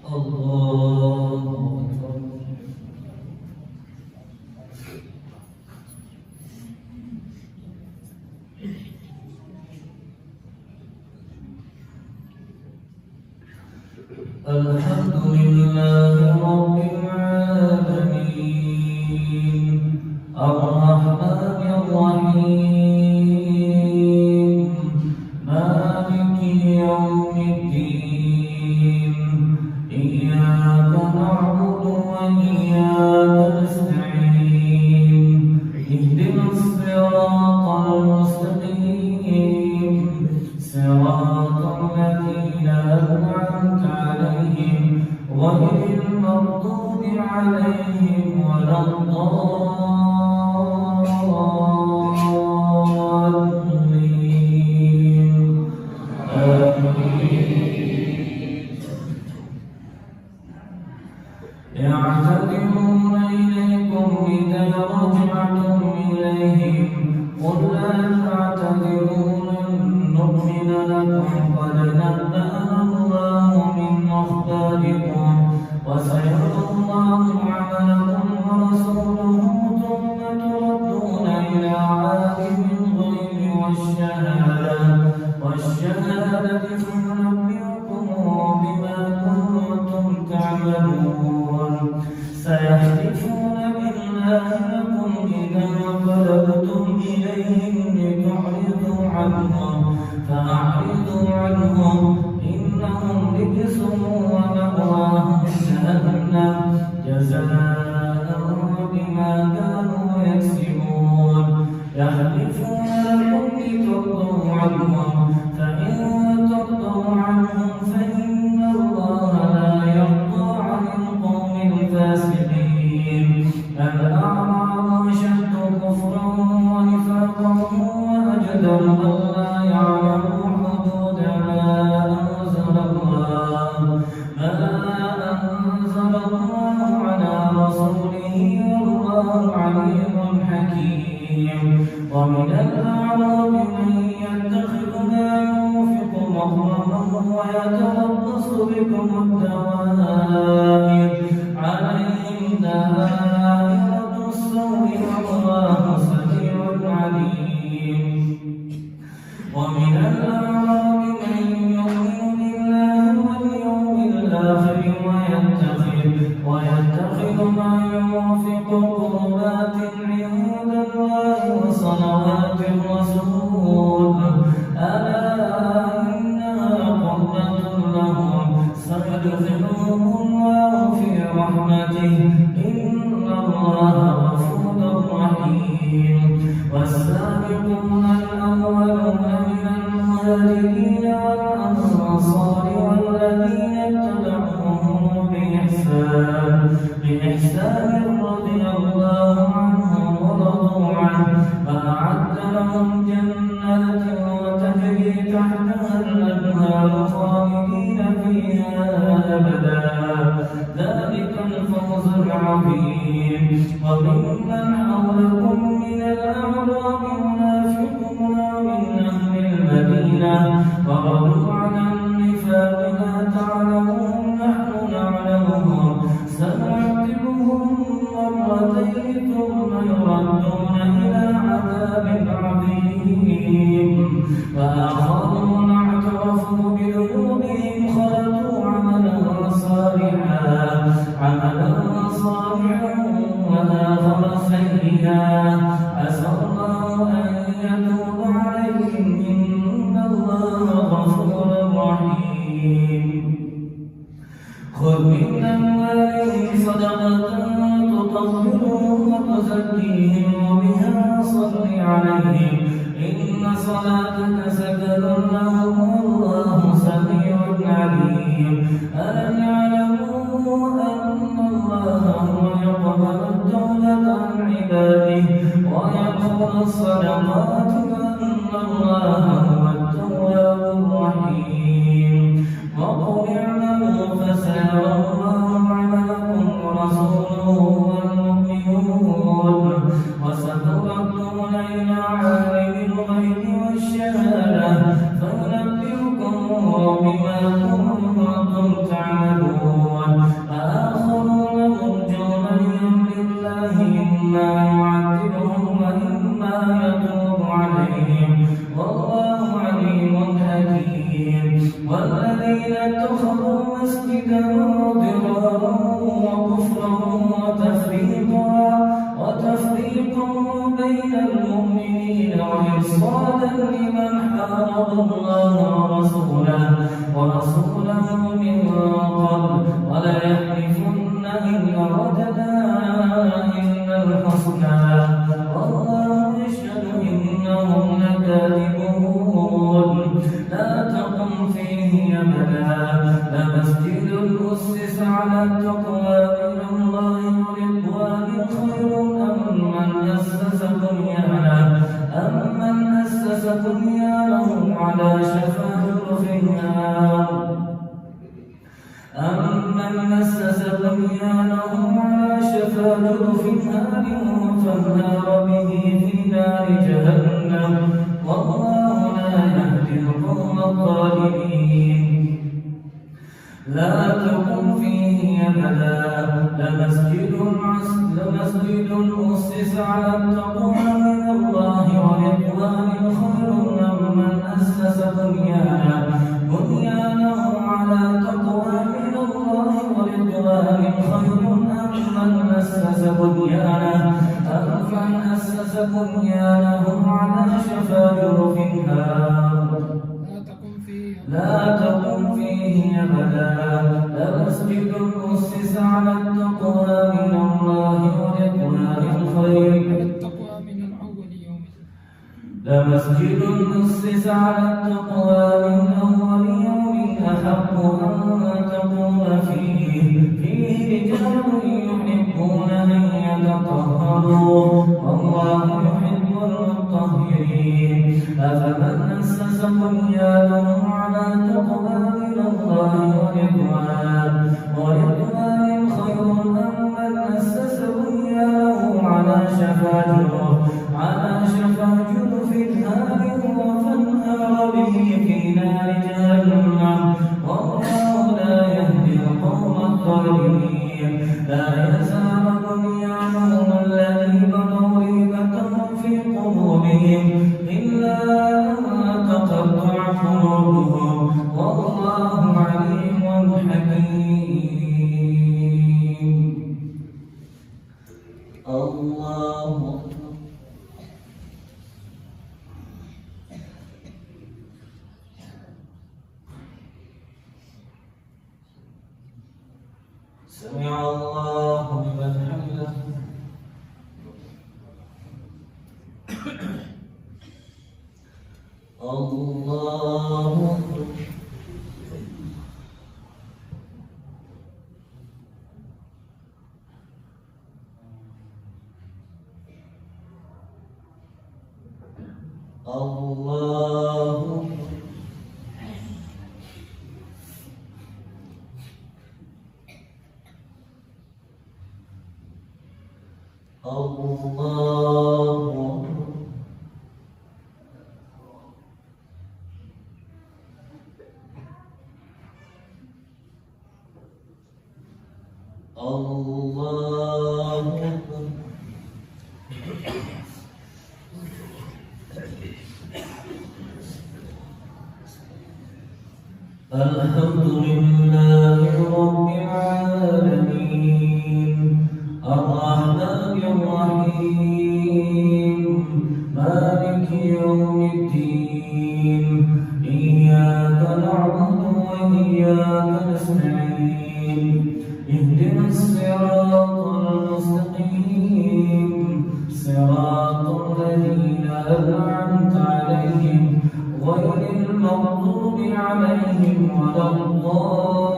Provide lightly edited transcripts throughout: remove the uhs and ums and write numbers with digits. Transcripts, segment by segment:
الله أكبر. الحمد لله رب العالمين الرحمن الرحيم مالك يوم الدين إياك نعبد وإياك نستعين اهدنا الصراط المستقيم صراط الذين أنعمت عليهم غير المغضوب عليهم ولا الضالين آمين. يعتذرون إليكم إذا رجعتم إليهم قل لا تعتذروا لن نؤمن لكم قد نبأنا الله من أخباركم وسيرى الله عملكم ورسوله ثم تردون إلى عالم الغيب والشهادة فينبئكم بما كنتم تعملون سيحلفون بالله لكم إذا انقلبتم إليهم لتعرضوا عنهم فأعرضوا عنهم إنهم رجس ومأواهم جهنم جزاء بما كانوا يكسبون يحلفون لكم لترضوا عنهم فإن ترضوا عنهم فإن الله لا يرضى عن القوم الفاسقين الأعراب أشد كفرا ونفاقا وأجدر ألا يعلموا حدود ما أنزل الله على رسوله والله عليم حكيم ومن الأعراب من يتخذ ما ينفق مغرما ويتربص بكم الدوائر عليهم دائرة السوء والله سميع عليم ومن الأعراب من يؤمن بالله واليوم الآخر ويتخذ ما ينفق قربات عند الله وصلوات الرسول ألا إنها قربة لهم سيدخلهم الله في رحمته إن الله غفور رحيم والسابقون الأولون من المهاجرين والأنصار والذين اتبعوهم بإحسان رضي الله عنهم ورضوا عنه وأعد لهم جنات وتجري تحتها الأنهار خالدين فيها أبدا ذلك الفوز العظيم وممن حولكم من الأعراب منافقون ومن أهل المدينة وردوا على النفاق لا تعلمهم نحن نعلمهم سنعذبهم مرتين ثم يردون إلى عذاب عظيم وآخرون اعترفوا بذنوبهم خلطوا عملا صالحا وآخر سيئا عسى الله أن يتوب عليهم إن الله غفور رحيم خذ من أموالهم صدقة تطهرهم وتزكيهم وبها صل عليهم إن صلاتك سكن لهم والله سميع عليم ألم يعلموا أن الله هو يقبل التوبة عن عباده ويقبل الصدقات وأن الله هو التواب الرحيم وقل اعملوا فسيرى الله عملكم ورسوله والمؤمنون وستردون إلى عالم الغيب والشهادة فينبئكم بما كنتم تعملون اتخذوا مسجدا ضرارا وكفرا وتفريقا بين المؤمنين وإرصادا لمن حارب الله ورسوله من قبل وليحلفن إن أردنا إلا الحسنى والله يشهد إنهم لكاذبون لا تقم فيه أبدا لمسجد أسس على التقوى من الله ورضوان خير أمن أسس بنيانه على شفا جرف النار فانهار به في نار جهنم والله لا يهدي القوم الظالمين لا تقم فيه أبدا لمسجد أسس على التقوى من الله ورضوان خير ممن أسس بنيانه على تقوى من الله ورضوان خير ممن أسس بنيانه على شفا جرف النار لا تقم فيه أبدا لمسجد أسس على التقوى من الله ورضوان خير لمسجد أسس على التقوى من أول يوم أحق أن تقوم فيه رجال يحبون أن يتطهروا والله يحب المطهرين أفمن أسس بنيانه على تقوى من الله ورضوان خير أمن أسس بنيانه على شفا جرف النار فانهار به في نار جهنم والله لا يهدي القوم الظالمين لا يزال بنيانهم الذي بنوا ريبة في قلوبهم إلا أن تقطع قلوبهم والله عليم حكيم الله سمع الله لمن حمده الله الله الحمد لله رب العالمين الرحمن الرحيم مالك يوم الدين إياك نعبد وإياك نستعين اهدنا الصراط المستقيم صراط الذين أنعمت عليهم غير المغضوب عليهم ولا الضالين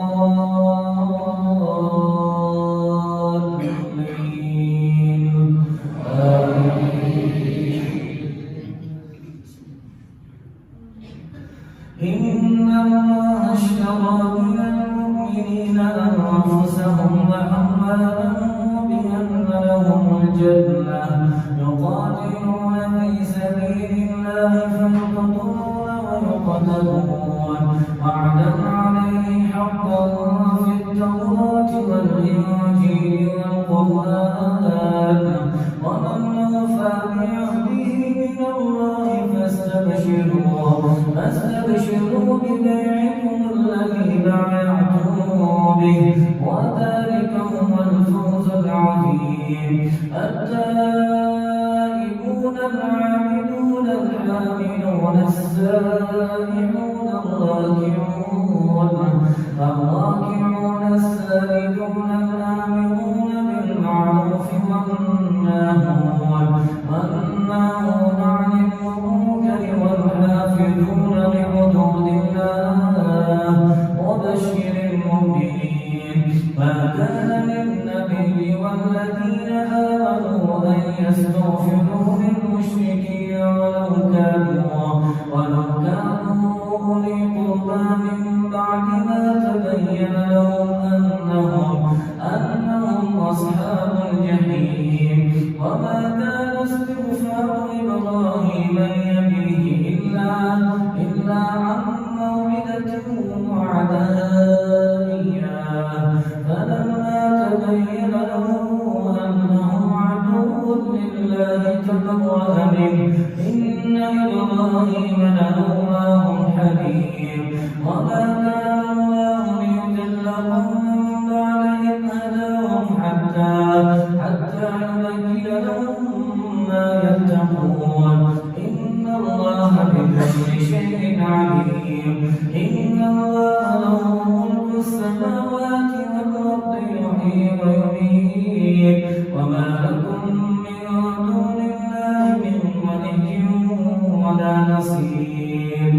إن الله اشترى من المؤمنين أنفسهم وأموالهم بأن لهم الجنة يقاتلون في سبيل الله فيقتلون ويقتلون وعدا عليه حقا في التوراة والإنجيل والقرآن ومن أوفى بعهده من الله فاستبشروا ببيعكم الذي بايعتم به وذلك هو الفوز العظيم. التائبون العابدون الحامدون السائحون الراكعون الساجدون الآمرون بالمعروف والناهون عن المنكر والحافظون لحدود الله وبشر المؤمنين. ما كان للنبي والذين آمنوا أن يستغفروا للمشركين ولو كانوا أولي قربى من بعد ما تبين لهم أنهم أصحاب الجحيم. وما كان استغفار إبراهيم لأبيه إلا عن موعدة وعدها إياه فلما تبين له أنه عدو لله تبرأ منه إن إبراهيم لأواه حليم. وما كان الله ليضل قوما بعد إذ هداهم حتى يبين لهم ما يتقون إن الله بكل شيء عليم. إن الله له ملك السماوات والأرض يحيي ويميت وما لكم من دون الله من ولي ولا نصير.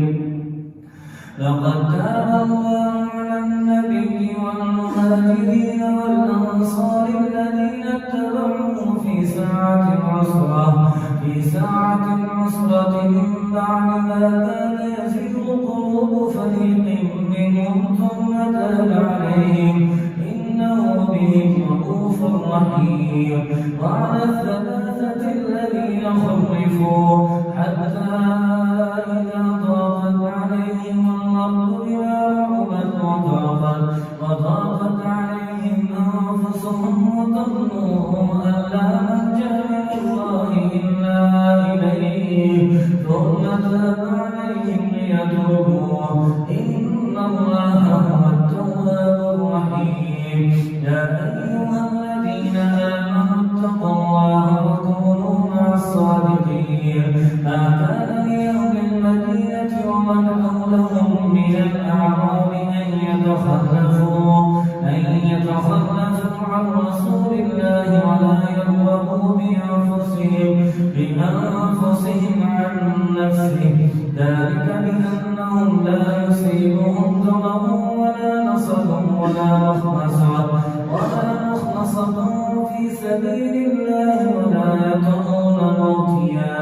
لقد تاب الله على النبي والمهاجرين والأنصار الذين اتبعوه في ساعة العسرة من بعد ما كان يزيغ قلوب فريق منهم ثم تاب عليهم إنه بهم رءوف رحيم. وعلى الثلاثة الذين خلفوا حتى إذا ضاقت عليهم الأرض بما رحبت وضاقت عليهم أنفسهم وظنوا أن لا ملجأ من الله إلا إليه ثم تاب عليهم ليتوبوا إن الله هو التواب الرحيم. يا أيها الذين آمنوا اتقوا الله وكونوا مع الصادقين. ما كان لأهل المدينة ومن حولهم من الأعراب أن يتخلفوا عن رسول الله ولا يرغبوا بأنفسهم عن نفسه ذلك بأنهم لا يصيبهم ظمأ ولا نصب ولا مخمصة في سبيل الله ولا يطعون موطئا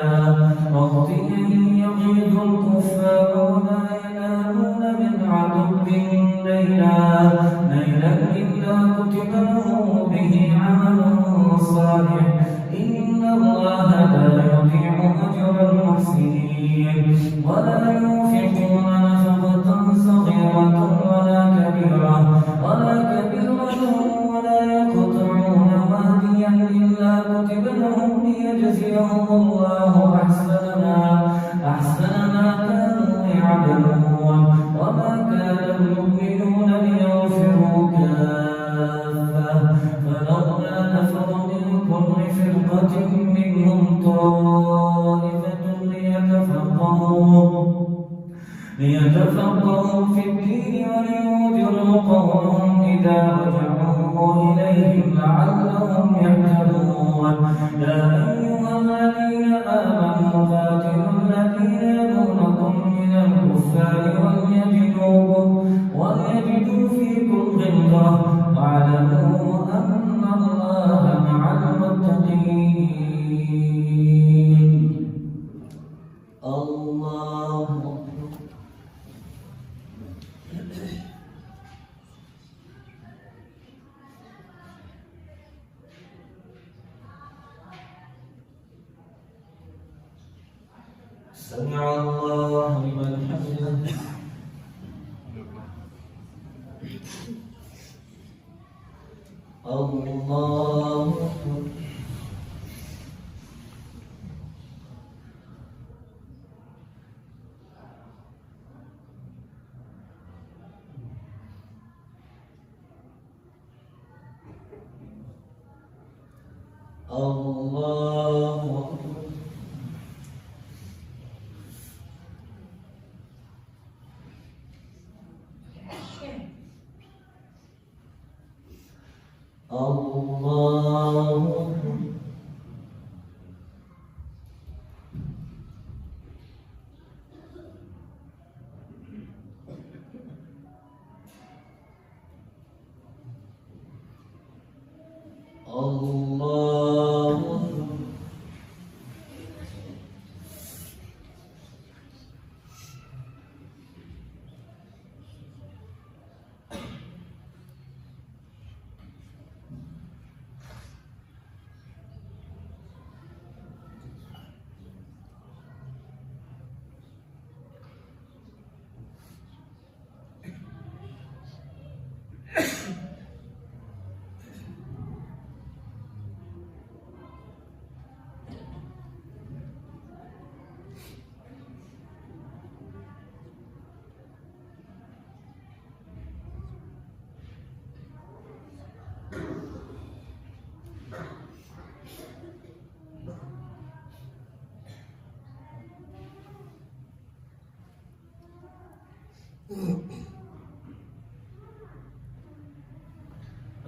يغيظ الكفار ولا ينالون من عدو نيلا إلا كتب لهم به عمل صالح إن الله لا يضيع أجر المحسنين. ولا ينفقون نفقة صغيرة ولا كبيرة ولا يقطعون واديا إلا كتب لهم ليجزيهم الله أحسن ما كانوا يعملون. وما كان المؤمنون لينفروا كافة فلولا نفر من كل فرقة منهم طائفة ليتفقهوا في الدين ولينذروا قومهم إذا رجعوا إليهم لعلهم يهتدون. يا أيها الذين آمنوا قاتلوا الذين يلونكم من الكفار وليجدوا فيكم غلظة واعلموا أن الله مع المتقين. الله سمع الله لمن حمده. الله أكبر. الله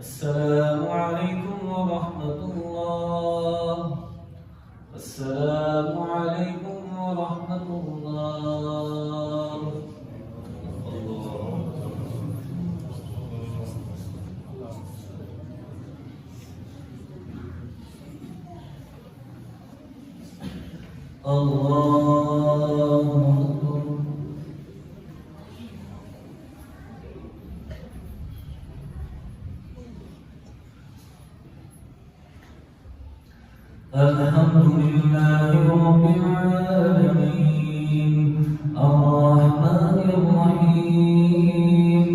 السلام عليكم ورحمة الله. السلام عليكم ورحمة الله. الله الحمد لله رب العالمين الرحمن الرحيم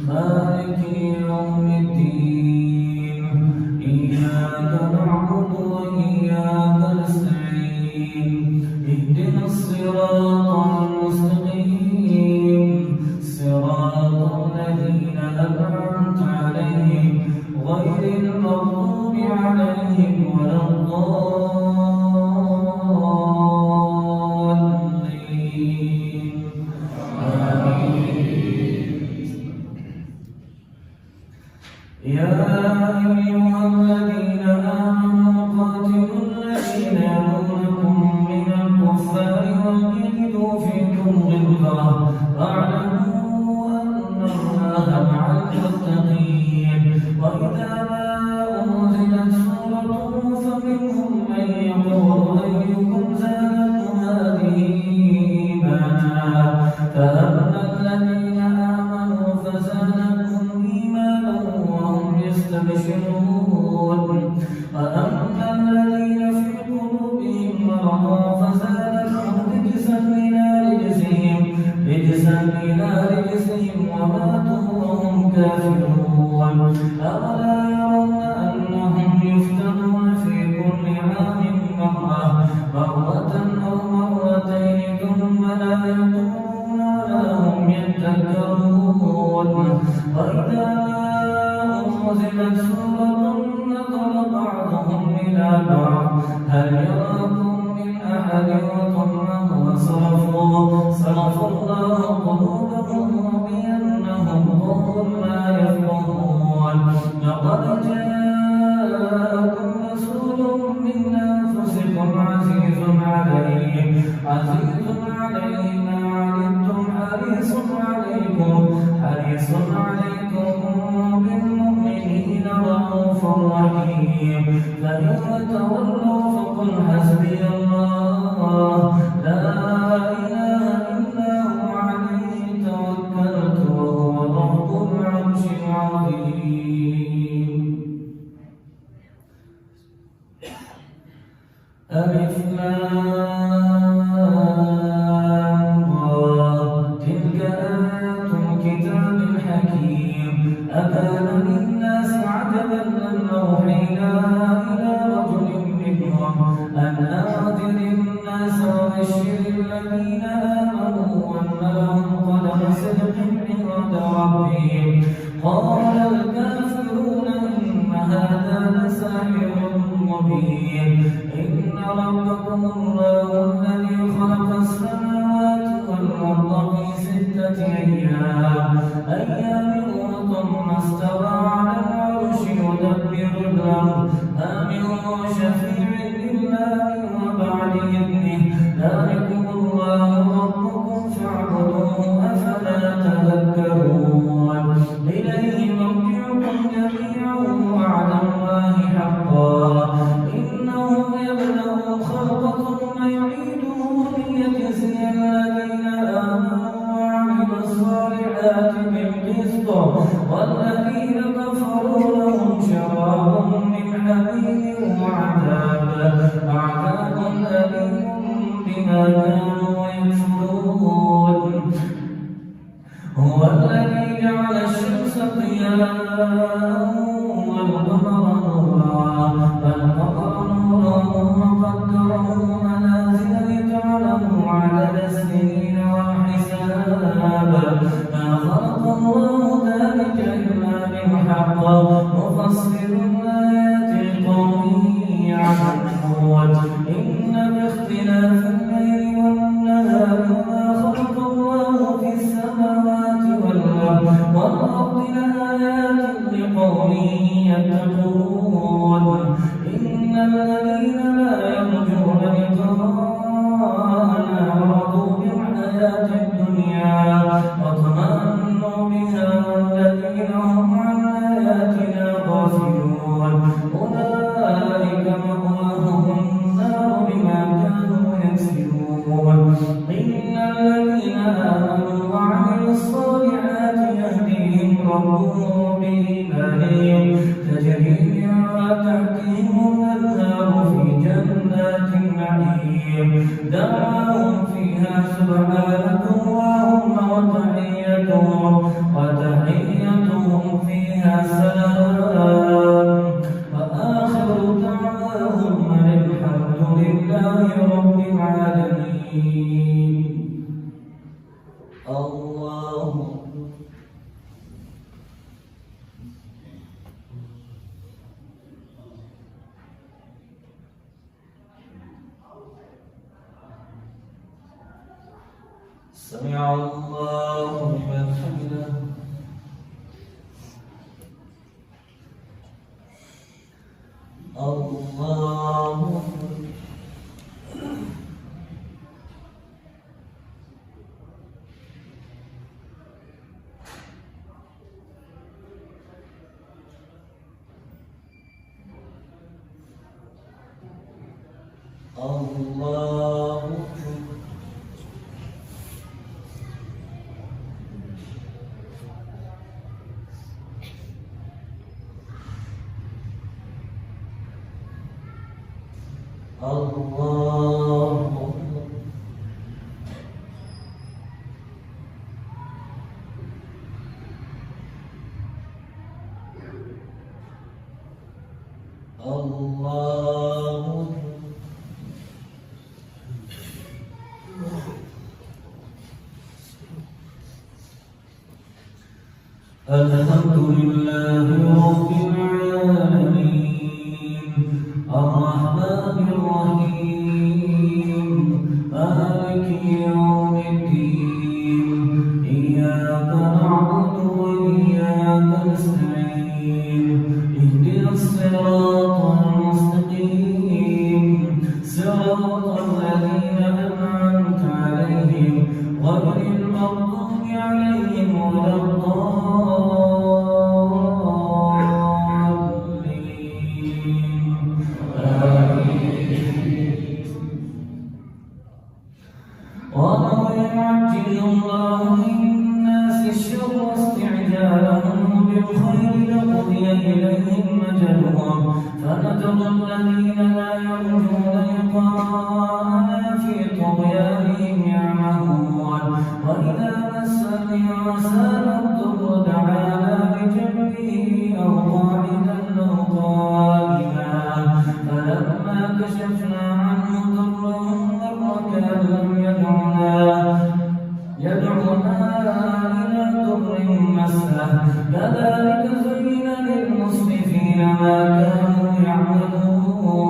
مالك يوم الدين إياك نعبد وإياك نستعين اهدنا الصراط المستقيم صراط الذين أنعمت عليهم غير المغضوب عليهم ولا الضالين آمين. يا أيها الذين آمنوا قاتلوا الذين يلونكم من الكفار وليجدوا فيكم غلظة واعلموا أن الله مع المتقين. وإذا أنزلت سورة فمنهم من يقول أيكم زادته هذه إيمانا فأما الذين آمنوا فزادتهم إيمانا وهم يستبشرون وأما الذين في قلوبهم مرض فزادتهم رجسا إلى رجسهم وماتوا وهم كافرون. أولا يرون أنهم يفتنون في كل عام مرة أو مرتين ثم لا يتوبون ولا هم يذكرون. وإذا أنزلت سورة نظر بعضهم إلى بعض هل يراكم من أحد ثم صرف الله قلوبهم بأنهم قوم لا يفقهون. لقد جاءكم رسول من أنفسكم عزيز عليه ما عنتم حريص عليكم بالمؤمنين رؤوف رحيم. فإن تولوا فقل حسبي الله لا إله إلا هو عليه توكلت وهو رب العرش العظيم. ألف لام را تلك آيات الكتاب الحكيم. أكان للناس عجبا أن أوحينا إلى رجل منهم أن أنذر الناس وبشر الذين آمنوا أن لهم قدم صدق عند ربهم. قال الكافرون إن هذا لساحر مبين إن ربكم الله الذي خلق السماوات والأرض في 6 أيام ثم استوى على العرش يدبر الأمر ما من شفيع إلا من بعد إذنه ذلكم الله ربكم فاعبدوه أفلا تذكرون إليه مرجعكم جميعا وعلى الله حقا إنه يبدأ الخلق ثم يعيده ليجزي الذين آمنوا وعملوا الصالحات بالقسط والذين كفروا لهم شراب من حميم وعذاب أليم بما كانوا يكفرون هو الذي جعل الشمس ضياء والقمر نورا وقدره منازل لتعلموا عدد السنين والحساب ما خلق الله ذلك إلا بالحق مفصل الآيات لقوم يعلمون إن باختلاف الليل والنهار ما خلق الله في السماوات والأرض لآيات لقوم يتقون إن الذين لا يرجون لقاءنا رضوا بالحياة الدنيا واطمأنوا بها والذين هم عن آياتنا غافلون أولئك مأواهم النار بما كانوا يكسبون إن الذين آمنوا وعملوا الصالحات يهديهم ربهم بإيمانهم تجري من تحتهم الأنهار في جنات النعيم دعواهم فيها سبحانك اللهم وتحيتهم فيها سلام وآخر دعواهم الحمد لله رب العالمين الله سمع الله لمن حمده الله الله الحمد لله رب العالمين الرحمن الرحيم مالك يوم الدين إياك نعبد وإياك نستعين اهدنا الصراط المستقيم صراط الذين أنعمت عليهم غير المغضوب عليهم ولا يعجل الله للناس الشر استعجالهم بالخير لقضي إليهم أجلهم فنذر الذين لا يرجون لقاءنا في طغيانهم يعمهون وإذا مس الإنسان الضر دعانا بجنبه أو قاعدا أو قائما فلما كشفنا عنه ضرهم مر كأن لم يدعونا إلى ضر مسه كذلك زين للمسرفين ما كانوا يعملون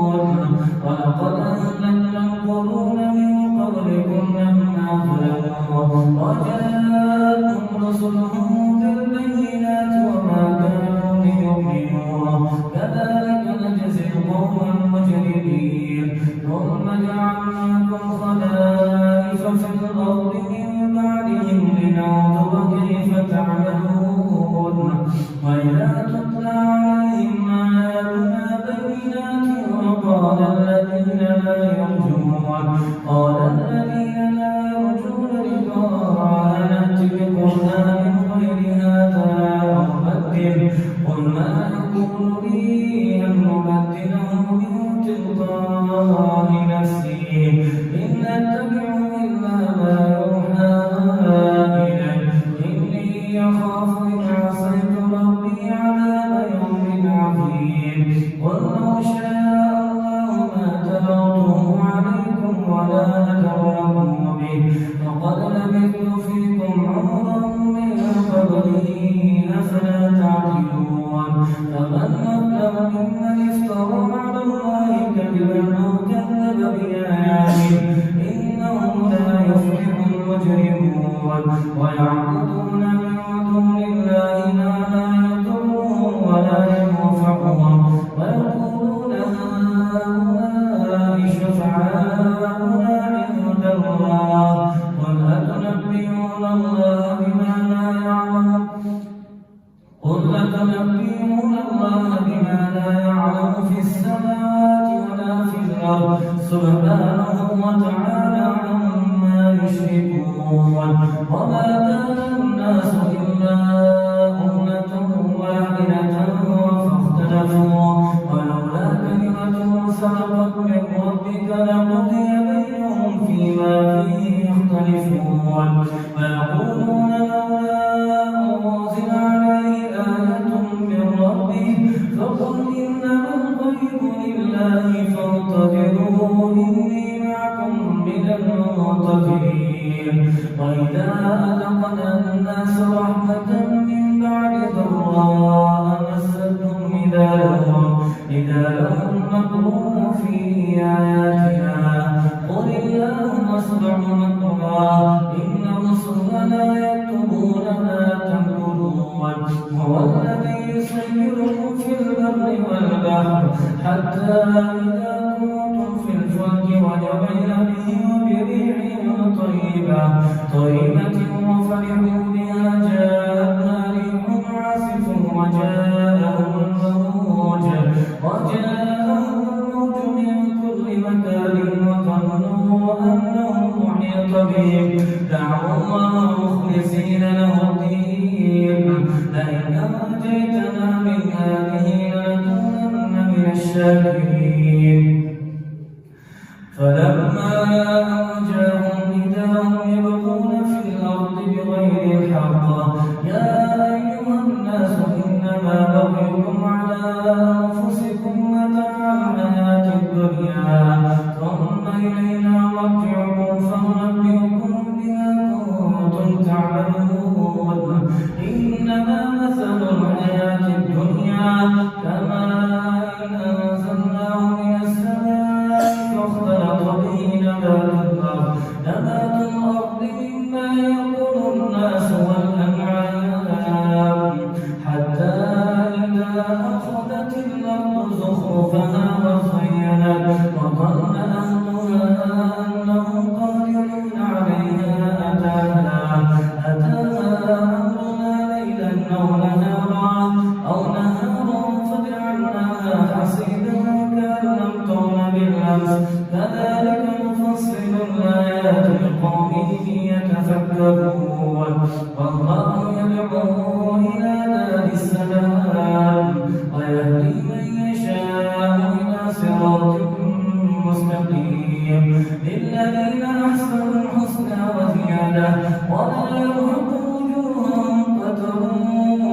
مبين ثم جعلناكم خلائف في الأرض من بعدهم لننظر كيف تعملون وإذا تتلى عليهم آياتنا بينات قال الذين لا يرجون لقاءنا ائت بقرآن غير هذا أو بدل قل ما يكون لي أن أبدله من تلقاء نفسي إن أتبع إلا ما يوحى إلي إني أخاف إن عصيت ربي عذاب يوم عظيم قل لو شاء الله ما تلوته عليكم ولا أدراكم به فقد لبثت فيكم عمرا من قبله أفلا تعقلون فمن أظلم ممن افترى على الله كذبا أو كذب بآياته إنه لا يفلح المجرمون ويعبدون من دون الله ما لا يضرهم ولا ينفعهم ويقولون هؤلاء شفعاؤنا عند الله قل أتنبئون الله بما لا يعلم في السماوات ولا في الأرض سبحانه وتعالى عما يشركون وما كان الناس إلا أمة واحدة فاختلفوا ولولا كلمة سبقت من ربك لقضي بينهم فيما فيه يختلفون ويقولون لولا أنزل عليه آية من ربه فقل إنما الغيب لله فانتظروا إني معكم من المنتظرين وإذا أذقنا الناس رحمة من بعد ضراء مستهم إذا لهم مكر في آياتنا قل اللهم اصنع مكرا إن رسلنا يكتبون ما تمكرون هو الذي يسيركم في البر والبحر حتى إذا كنتم في الفلك وجرين بهم بريح طيبة وفرحوا بها جاءتنا ريح عاصف وجاءهم الموج من كل مكان وظنوا أنهم محيط بهم دعوا الله مخلصين له الدين لئن أنجيتنا من هذه لنكونن من الشاكرين فلما أنجاهم إذا هم يبغون في الأرض بغير الحق يا أيها الناس إنما بغيكم على أنفسكم متاع الحياة الدنيا ثم إلينا مرجعكم فننبئكم بما كنتم تعملون إنما مثل الحياة الدنيا كماء أنزلناه من السماء فاختلط به نبات الأرض مما يأكل الناس والأنعام حتى إذا أخذت الأرض زخرفها وزينت وظن أهلها أنهم قادرون عليها أتاها أمرنا ليلا أو نهارا فجعلناها حصيدا كأن لم تغن بالأمس كذلك نفصل الآيات لقوم يتفكرون والله يدعو إلى دار السلام ويهدي من يشاء إلى صراط مستقيم للذين أحسنوا الحسنى وزيادة ولا يرهق وجوههم قتر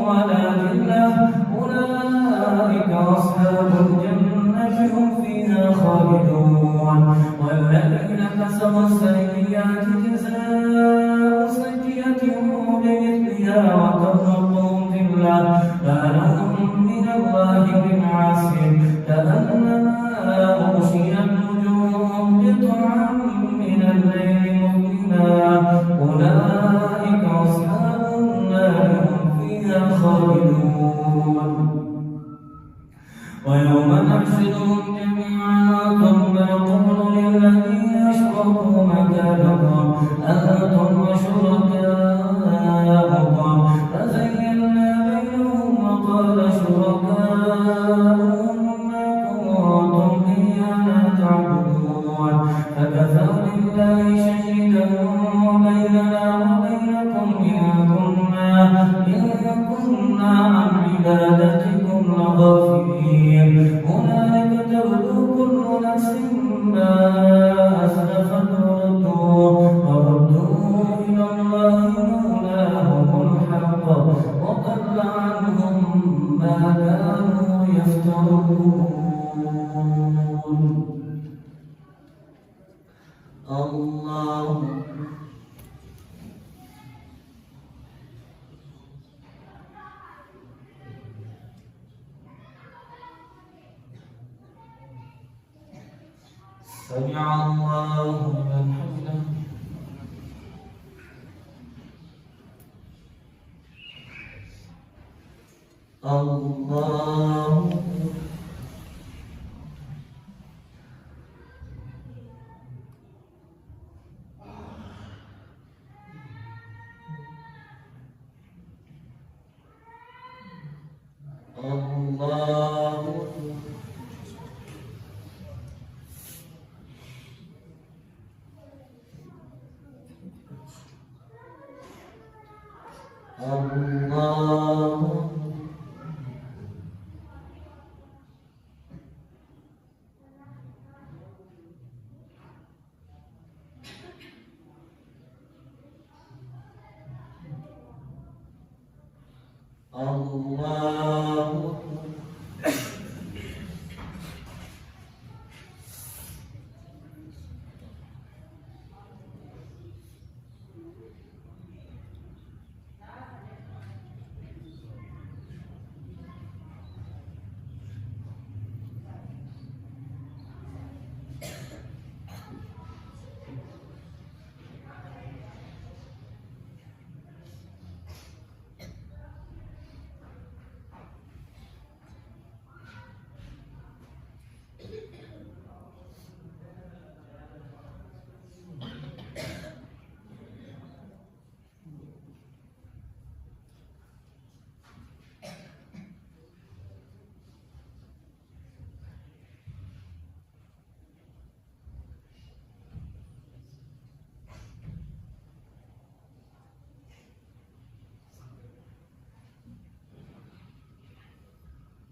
ولا ذلة أولئك أصحاب الجنة هم فيها خالدون والذين كسبوا السيئات جزاء سيئة بمثلها وترهقهم ذلة ما لهم من الله من عاصم كأنما أغشيت وجوههم قطعا من الليل مظلما أولئك أصحاب النار هم فيها خالدون ويوم نحشرهم جميعا ثم يقول للذين أشركوا مكانكم أنتم وشركاؤكم فزيّلنا بينهم وقال شركاؤهم ما كنتم إيانا تعبدون فكفى بالله شهيدا بيننا وبينكم إن كنا عن عبادتكم لغافلين هنالك تبدو كل نفس ما أسلفت وردوا إلى الله مولاهم الحق وضل عنهم ما كانوا يفترون. الله سمع الله لمن حمده. الله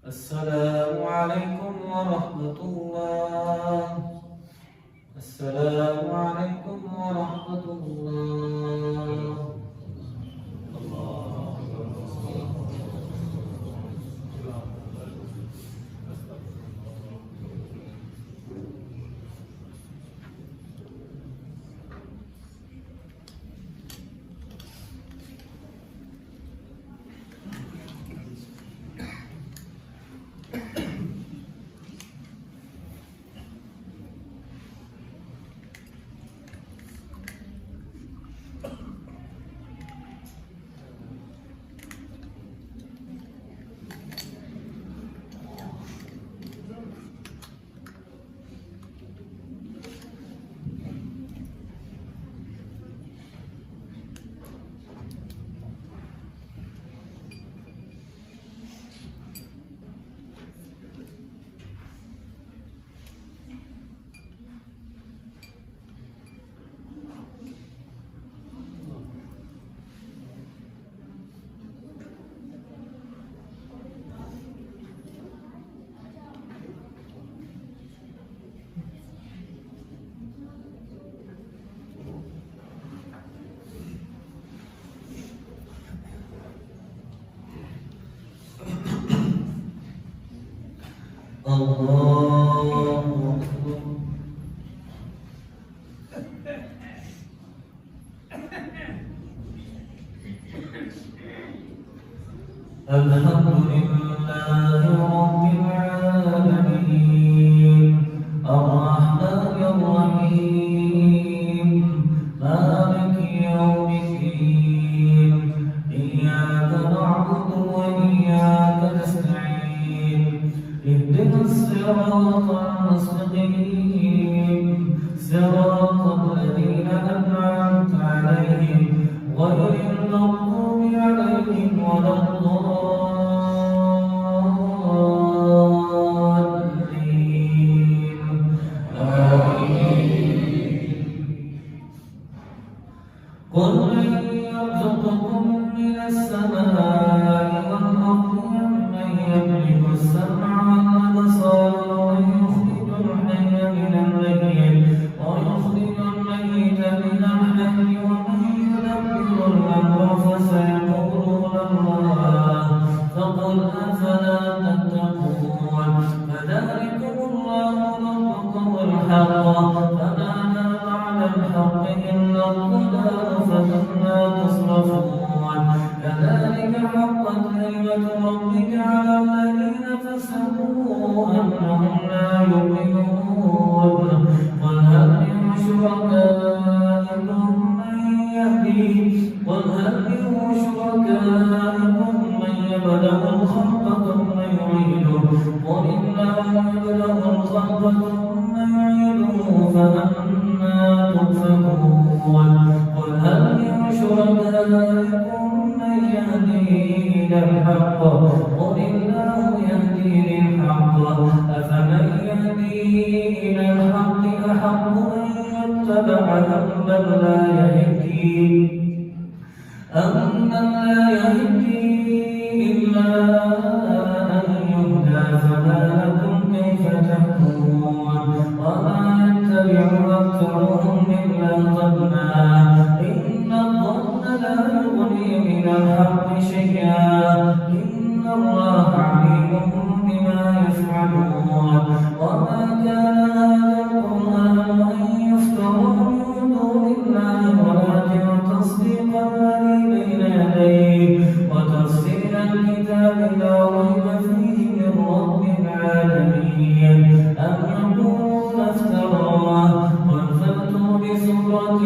السلام عليكم ورحمة الله. السلام عليكم ورحمة الله. الله أكبر. الحمد لله رب العالمين الرحمن الرحيم مالك يوم الدين إياك نعبد وإياك نستعين اهدنا الصراط صراطا مستقيم صراط الذين أنعمت عليهم غير المغضوب عليهم ولا الضالين قل من يرزقكم من السماء والأرض أمن يملك السمع والأبصار ويخرج الحي من الميت ويخرج الميت من الحي ومن يدبر الأمر فسيقولون الله فقل أفلا تتقون فذلكم الله ربكم الحق فماذا بعد الحق إلا الضلال فأنا تصرفون كذلك حقت كلمة ربك على الذين فسقوا أنهم لا يؤمنون قل هل من شركائكم من يبدأ الخلق ثم يعيده قل الله يبدأ الخلق ثم يعيده فأنا تؤفكون قل هل من شركائكم من يهدي إلى الحق قل الله يهدي للحق أفمن يهدي إلى الحق أحق أن يتبع أمن لا يهدي إلا أن يهدى فما لكم كيف تحكمون وما يتبع أكثرهم إلا ظنا إن الظن لا يغني من الحق شيئا إن الله عليم بما يفعلون وما كان هذا القرآن أن يفترى من دون الله ولكن تصديق الذي بين يديه وتفصيل الكتاب لا ريب فيه من رب العالمين أم يقولون افتراه قل فأتوا بسورة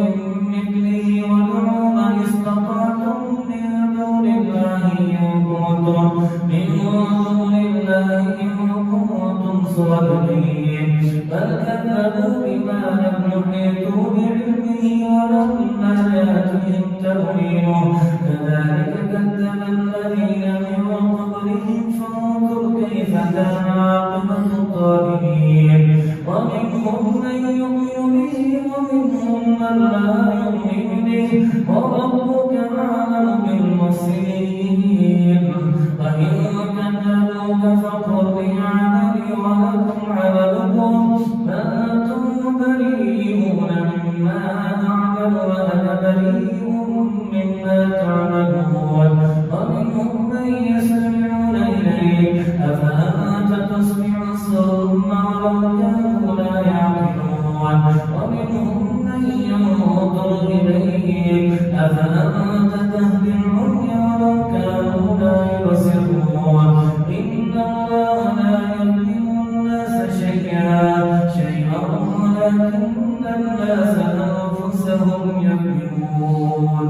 مثله وادعوا من استطعتم من دون الله إن كنتم صادقين بل كذبوا بما لم يحيطوا بعلمه ولما يأتهم تأويله كذلك كذب الذين من قبلهم فانظر كيف كان عاقبة الظالمين ومنهم من يؤمن به ومنهم من لا يؤمن به وربك أعلم بالمفسدين وإن كذبوك فقل لي عملي ولكم عملكم فأنتم بريئون مما أعمل وأنا بريء مما تعملون ومنهم من يستمعون إليك أفأنت تسمع الصم ولو كانوا لا يعقلون ومنهم من ينظر إليك أفأنت تهدي العمي ولو كانوا لا يبصرون إن الله لا يظلم الناس شيئا ولكن الناس أنفسهم يظلمون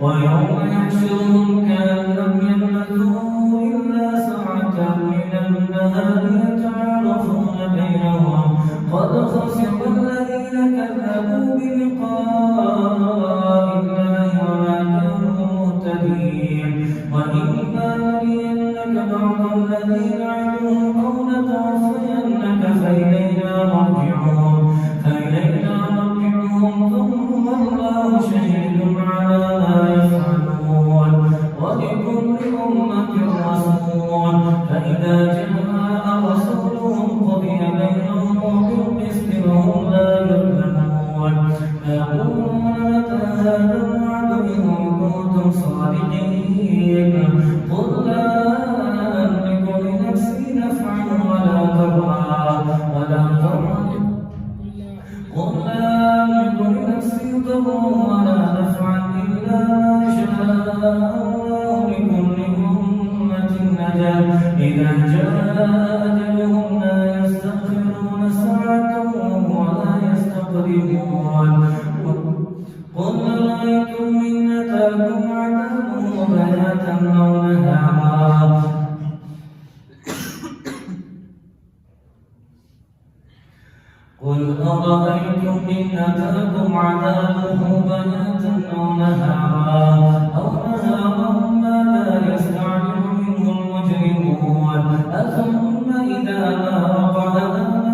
ويوم يحشرهم كأن لم يلبثوا إلا ساعة من النهار يتعارفون بينهم قد خسر الذين كذبوا بلقاء الله وما كانوا مهتدين وإما نرينك بعض الذي نعدهم أو نتوفينك فإلينا مرجعهم ثم الله شهيد على ما يفعلون ولكل أمة رسول فإذا جاء رسولهم قضي بينهم بالقسط وهم لا يظلمون فيقولون متى هذا الوعد إن كنتم صادقين قل لا أملك لنفسي نفعا ولا ضرا قل لا أملك لنفسي ضرا ولا نفعا إلا ما شاء الله لكل أمة أجل إذا جاء أجلهم لا يستأخرون ساعة ولا يستقدمون قل أرأيتم إن أتاكم عذابه بياتا أو نهارا أرأيتم إن أتاكم عذابه بياتا أو نهارا ماذا يستعجل منه المجرمون أثم إذا ما وقع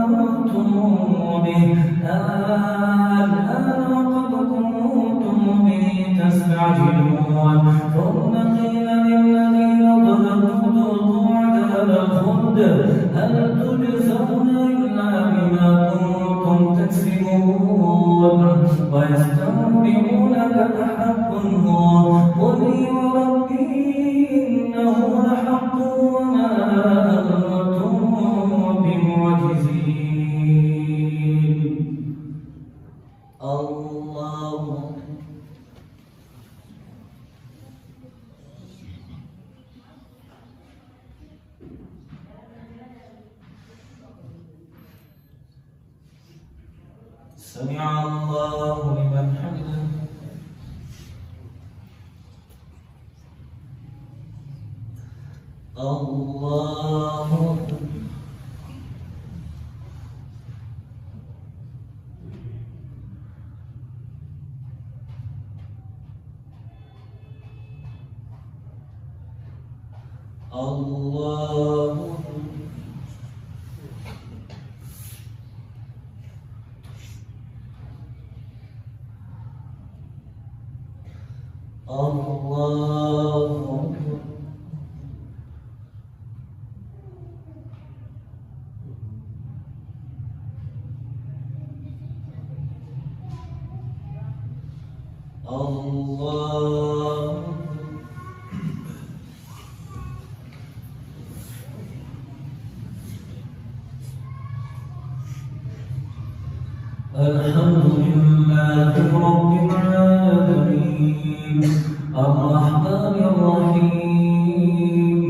آمنتم به الآن وقد كنتم به تستعجلون ثم قيل للذين ظلموا ذوقوا عذاب الخلد هل تجزون إلا بما كنتم تكسبون ويستنبئونك أحق هو قل وربي إنه لحق وما أنتم بمعجزين. الله سمع الله لمن حمده. الله الله الله الله الحمد لله رب العالمين الرحمن الرحيم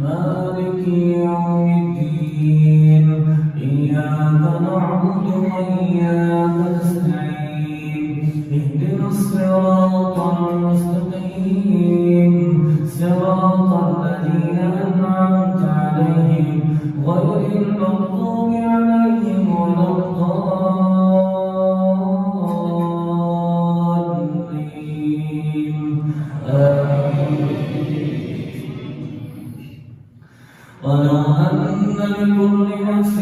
مالك يوم الدين إياك نعبد وإياك نستعين اهدنا الصراط المستقيم صراط الذين أنعمت عليهم غير المغضوب عليهم ولا ولو أن لكل نفس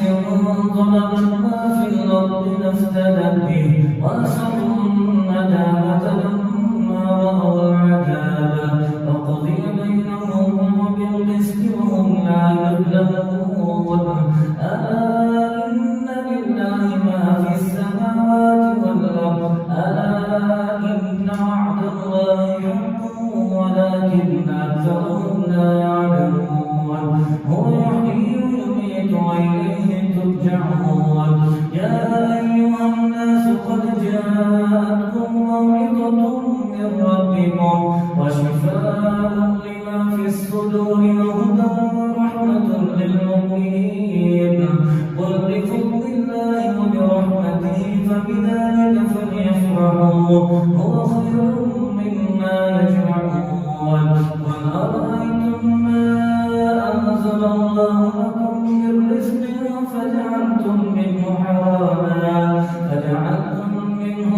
ظلمت ما في الأرض لافتدت به وأسروا الندامة لما رأوا العذاب وقضي بينهم بالقسط وهم لا يظلمون ألا إن لله ما في السماوات والأرض ألا إن وعد الله حق ولكن أكثرهم لا يعلمون هو يحيي ويميت وإليه ترجعون يا أيها الناس قد جاءتكم موعظة من ربكم وشفاء لما في الصدور وهدى ورحمة للمؤمنين قل بفضل الله وبرحمته فبذلك فليفرحوا هو خير مما يجمعون قل أرأيتم ما أنزل الله لكم من رزق فجعلتم منه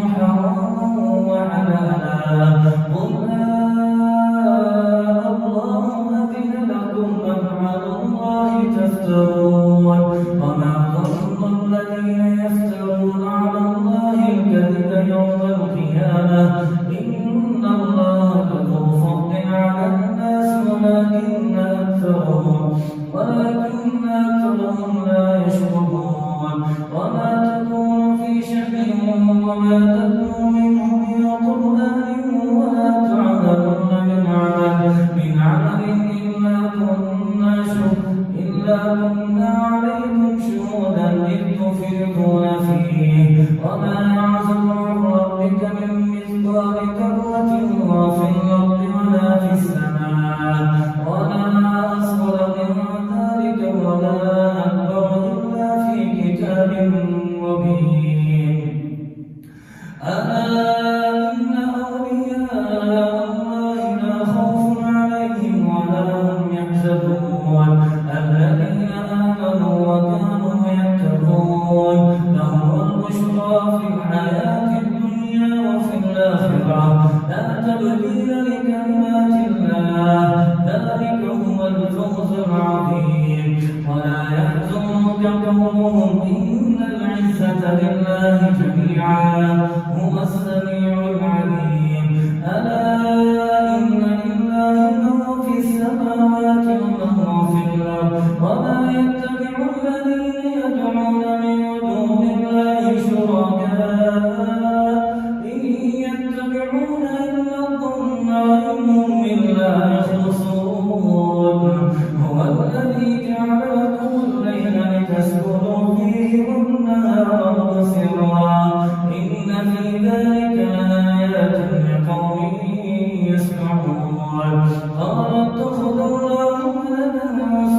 حراما وحلالا قل الله أذن لكم أم على الله تفترون وما ظن الذين يفترون على الله الكذب يوم القيامة إن الله لذو فضل على الناس ولكن أكثرهم لا يشكرون وما تكون في شأن وما تتلو منه من قرآن ولا تعملون من عمل إلا كنا عليكم شهودا إذ تفيضون فيه وما يعزب عن ربك من مثقال ذرة في الأرض ولا في السماء ولا أصغر من ذلك ولا أكبر إلا في كتاب مبين ألا إن أولياء الله لا خوف عليهم ولا هم يحزنون الذين آمنوا وكانوا يتقون لهم الفوز العظيم ولا يحزنك قولهم إن العزة لله جميعا هو السميع العليم ألا إن لله ما في السماوات وما في الأرض وما يتبع الذين يدعون من دون الله شركاء إن يتبعون إلا الظن وإن هم إلا يخرصون هو الذي جعل لكم الليل لتسكنوا فيه والنهار مبصرا إن في ذلك لآيات لقوم يسمعون قال اتخذ الله ولدا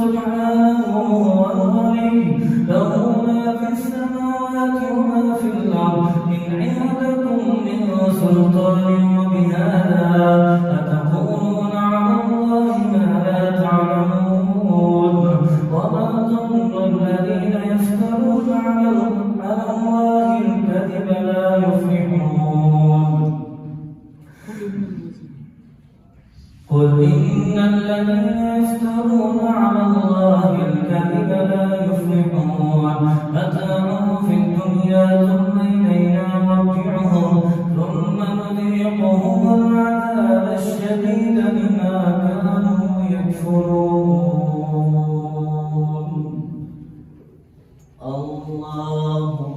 سبحانه هو الغني له ما في السماوات وما في الأرض إن عندكم من سلطان وبهذا أتقولون على الله ما لا تعلمون وما ظن الذين يفترون على الله الكذب لا يفلحون قل إن الذين يفترون على الله الكذب لا يفلحون متاع في الدنيا ثم إلينا مرجعهم ثم نذيقهم العذاب الشديد بما كانوا يكفرون الله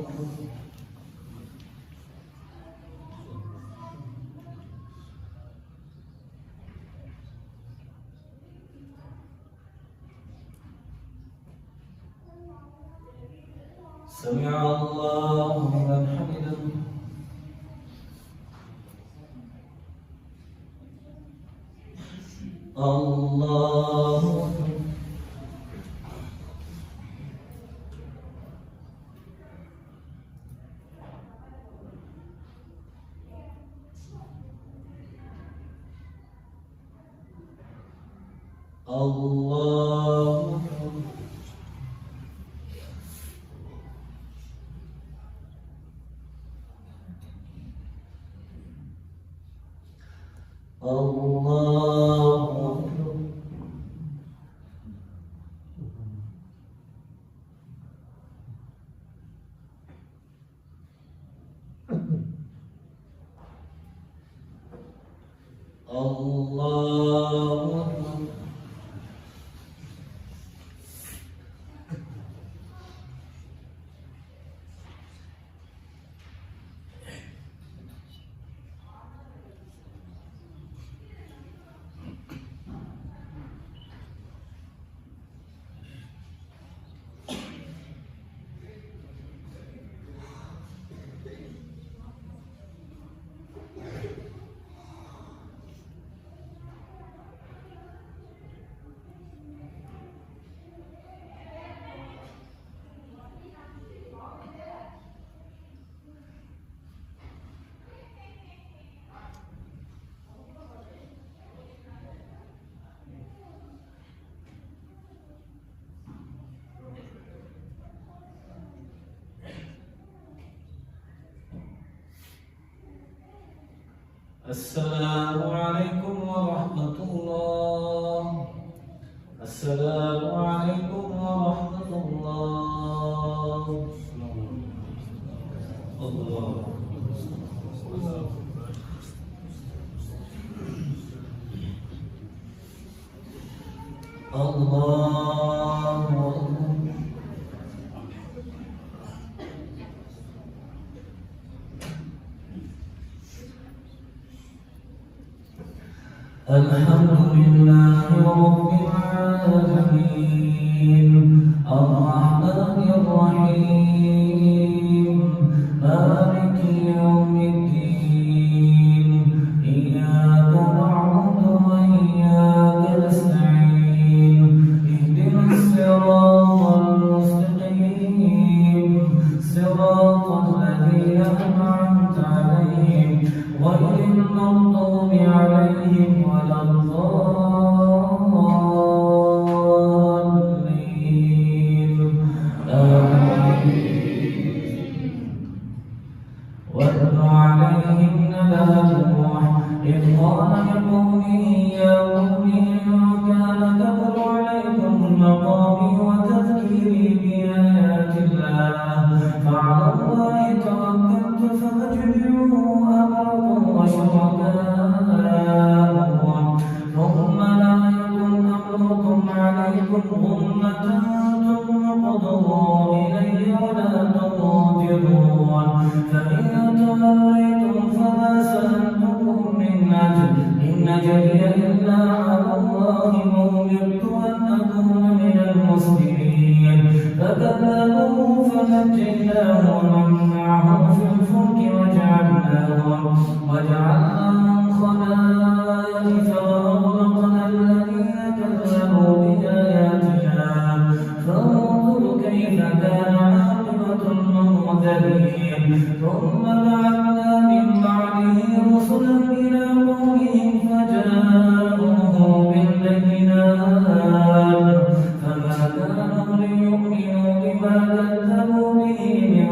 سمع الله لمن حمده الله الله الله الله السلام عليكم ورحمة الله. السلام عليكم ورحمة الله. الله الحمد لله رب العالمين الرحمن الرحيم مالك يوم الدين إياك نعبد وإياك نستعين اهدنا الصراط المستقيم صراط الذين أنعمت عليهم غير المغضوب عليهم ولا الضالين آمين. عليكم غمة ثم اقضوا إلي ولا تنظرون فإن توليتم فما سألتكم من أجر إن أجري إلا على الله وأمرت أن أكون من المسلمين فكذبوه فنجيناه ومن معه في الفلك وجعلناهم خلائف وأغرقنا الذين كذبوا بآياتنا فانظر كيف كان عاقبة المنذرين ثم بعثنا من بعده رسلا إلى قومهم فجاءوهم بالبينات فما كانوا ليؤمنوا بما كذبوا به من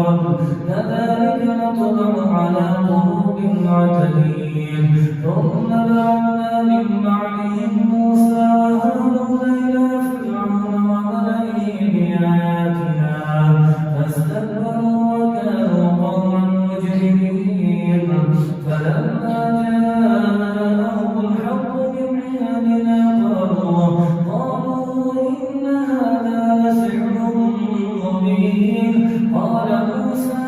قبل كذلك نطبع على قلوب المعتدين ثم بعثنا من بعدهم موسى وهارون إلى فرعون وملئه بآياتنا فاستكبروا وكانوا قوما مجرمين فلما جاءهم الحق من عندنا قالوا إن هذا لسحر مبين قال موسى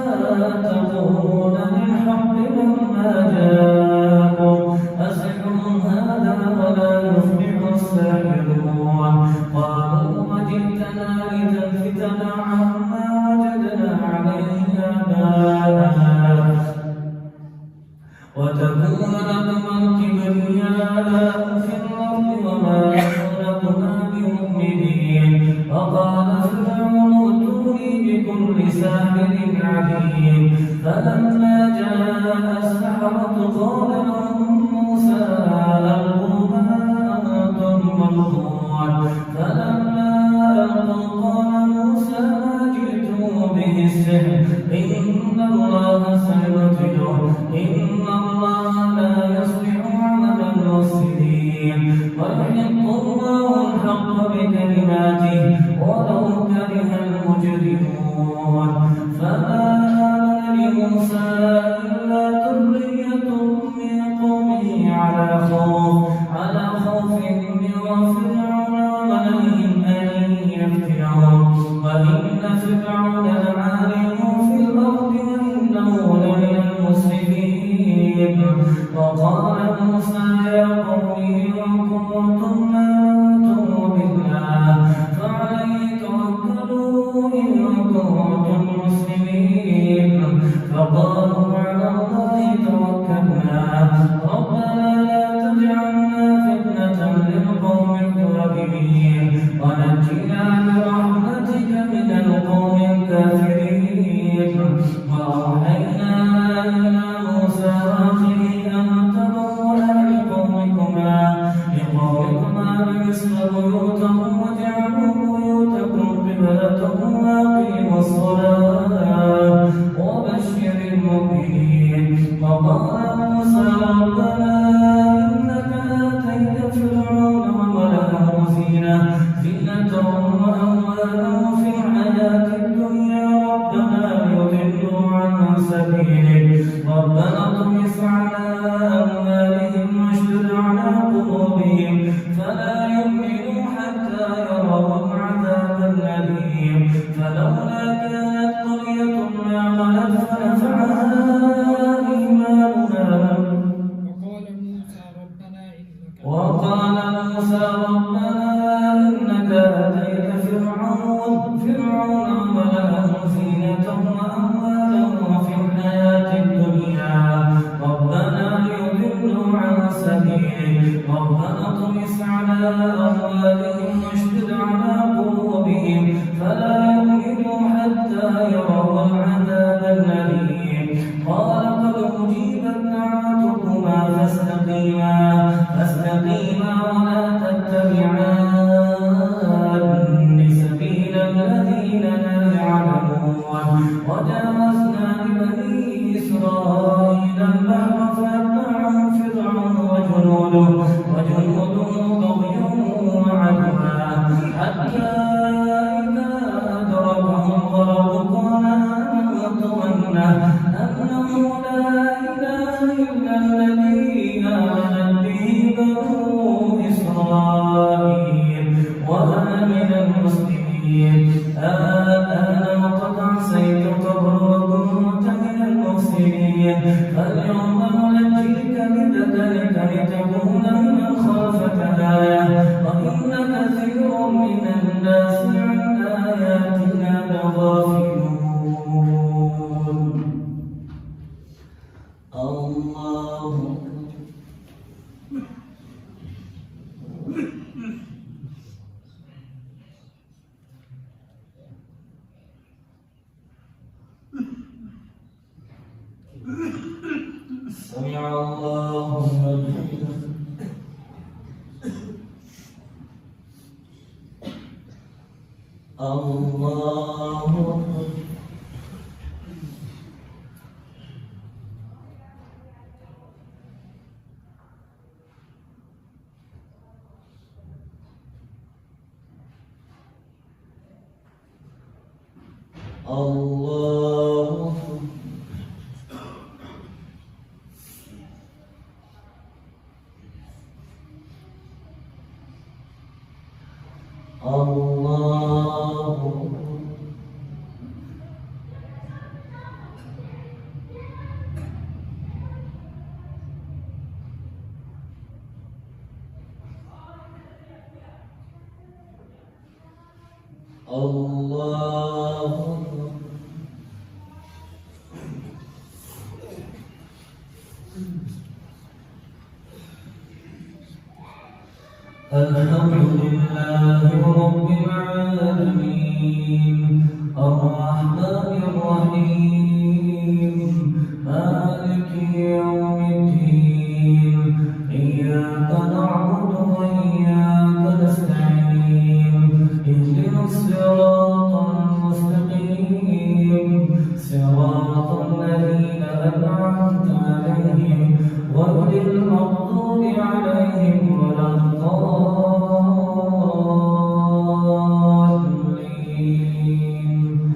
تقولون للحق لما جاءكم أسحر هذا ولا يفلح الساحرون قالوا وجئتنا لتلفتنا عما وجدنا عليه آباءنا وتكون لكم الكبرياء في الأرض وما لكما بمؤمنين وقال فرعون ائتوني بكل ساحر عليم فلما جاء السحرة قال لهم موسى ألقوا ما أنتم ملقون فلما ألقوا قال موسى ما جئتم به السحر إن الله سيبطله إن الله لا يصلح عمل المفسدين ويحق الله الحق بكلماته ولو كره المجرمون فما آمن لموسى إلا ذرية من قومه على خوف من فرعون وملئهم أن يفتنهم وإن فرعون لعال في الأرض وإنه لمن المسرفين وقال موسى يا قوم إن كنتم آمنتم بالله فعليه توكلوا إن كنتم مسلمين فقالوا على الله توكلنا ربنا لا تجعلنا فتنة للقوم الظالمين ونجنا برحمتك من القوم الكافرين وأوحينا إلى موسى وأخيه أن تبوأ لقومكما بمصر بيوتهم واجعلوا بيوتكم قبلة وأقيموا الصلاة وبشر المؤمنين وقال موسى ربنا إنك آتيت فرعون وملأه زينة وأموالا في الحياة الدنيا ربنا ليضلوا عن سبيلك ربنا اطمس على أموالهم واشدد على قلوبهم فلا يؤمنوا حتى يروا العذاب الأليم فلولا كانت قرية آمنت فنفعها إيمانها وقال موسى ربنا إنك آتيت فرعون وملأه زينة وأموالا في الحياة الدنيا ربنا ليضلوا عن سبيلك ربنا اطمس على أموالهم واشدد على قلوبهم فلا يؤمنوا حتى يروا العذاب الأليم قال قد أجيبت دعوتكما فاستقيما ولا تتبعان سبيل الذين لا يعلمون وجاوزنا ببني إسرائيل البحر فأتبعهم فرعون وجنوده بغيا وعدوا حتى إذا أدركهم غرق قال آمنت أنه لا إله إلا الذي آمنت به بنو إسرائيل من المسلمين الآن وقد عصيت قبل وكنت من المفسدين فاليوم ننجيك ببدنك لتكون لمن خلفك آية وإن كثير من الناس عن آياتنا لغافلون. الله سمع الله لمن حمده. الله أكبر. الله الله الحمد لله رب العالمين الرحمن الرحيم مالك يوم الدين إياك نعبد وإياك نستعين اهدنا الصراط المستقيم صراط الذين أنعمت عليهم غير المغضوب عليهم ولا الضالين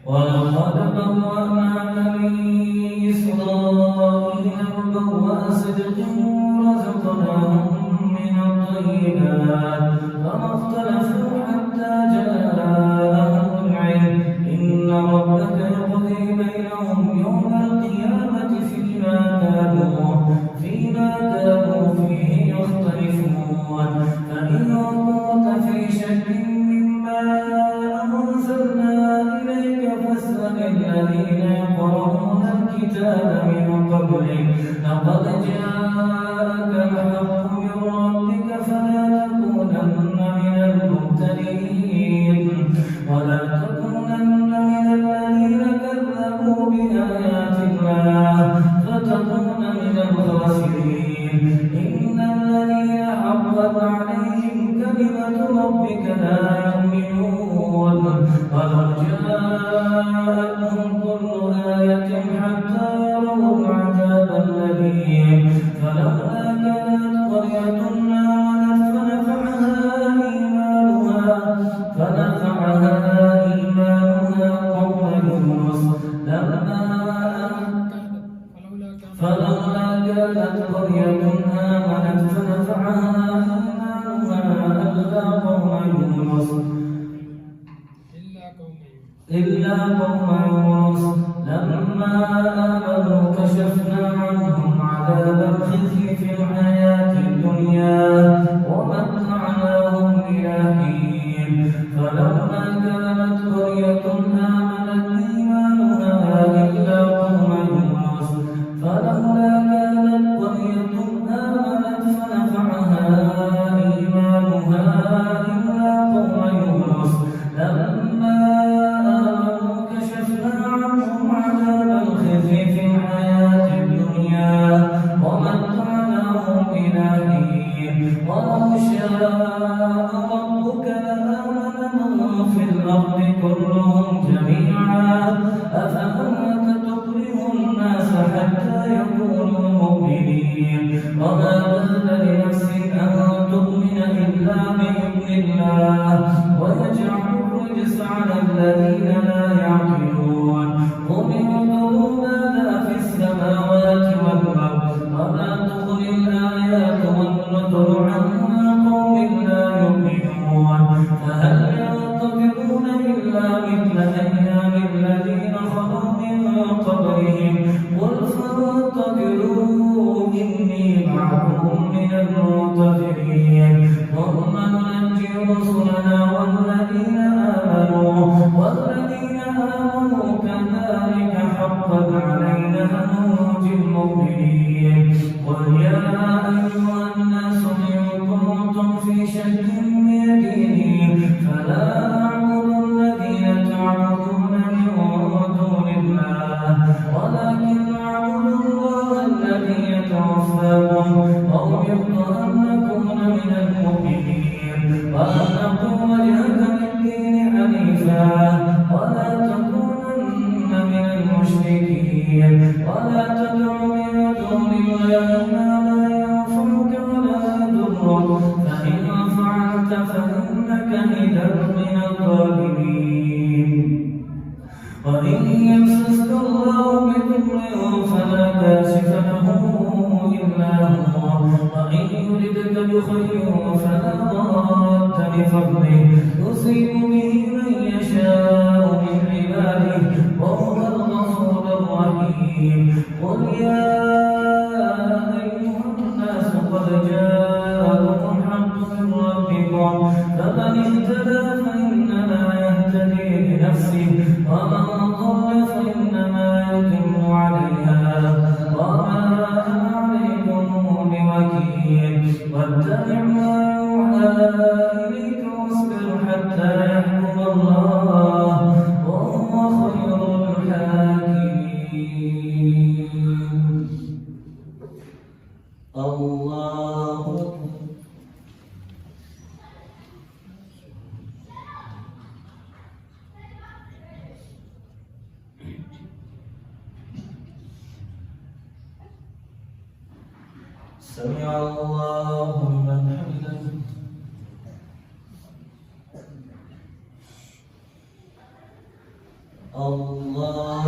ولقد بوأنا بني إسرائيل مبوأ صدق ورزقناهم من الطيبات فما اختلفوا حتى جاءهم العلم إن ربك يقضي بينهم يوم القيامة فيما كانوا فيه يختلفون فإن كنت في شك مما أنزلنا إليك فاسأل الذين يقرؤون الكتاب من قبلك لقد جاءك الحق من ربك فلا تكونن من المبتلين ولا تكونن من الذين كذبوا بآيات الله فتكون من الخاسرين إن الذين حقت عليهم كلمة ربك لا يؤمنون ولو جاءتهم كل آية حتى يروا العذاب الأليم فلولا كانت قرية آمنت فنفعها إيمانها قوم يونس فلولا كانت قرية آمنت فنفعها إيمانها إلا قوم يونس لما آمنوا كشفنا عنهم عذاب الخزي في الحياة الدنيا ومتعناهم إلى حين فلولا كانت قرية آمنت إيمانها إلا قوم يونس فنفعها إيمانها إلا قوم يونس لما آمنوا كشفنا عنهم عذاب الخزي في الحياة الدنيا ومتعناهم إلى حين ولو شاء ربك لآمن من في الأرض كلهم جميعا أفأنت تكره الناس حتى يكونوا مؤمنين وما كان لنفس أن تؤمن إلا بإذن الله ويجعل الرجس على الذين لا يعقلون قل انظروا ماذا في السماوات والأرض شك من ديني فلا أعبد الذين تعبدون من دون الله ولكن أعبد الله الذي يتوفاكم وأمرت أن أكون من المؤمنين وأن أقوم وجهك للدين حنيفا ولا تكونن من المشركين ولا تدع من دون الله ما لا ينفعك ولا يضرك فإن فعلت فإنك إذا من الظالمين وإن يمسسك الله بضر فلا كاشف له إلا هو وإن يردك بخير فلا راد لفضله يصيب به من يشاء من عباده وهو الغفور الرحيم قل يا أيها الناس قد جاءكم حق من ربكم فمن اهتدى فإنما يهتدي لنفسه ومن ضل فإنما يضل عليها وما أنا عليكم بوكيل واتبع ما يوحى إليك واصبر حتى يحكم الله وهو خير الحاكمين. الله سمع الله لمن حمده. الله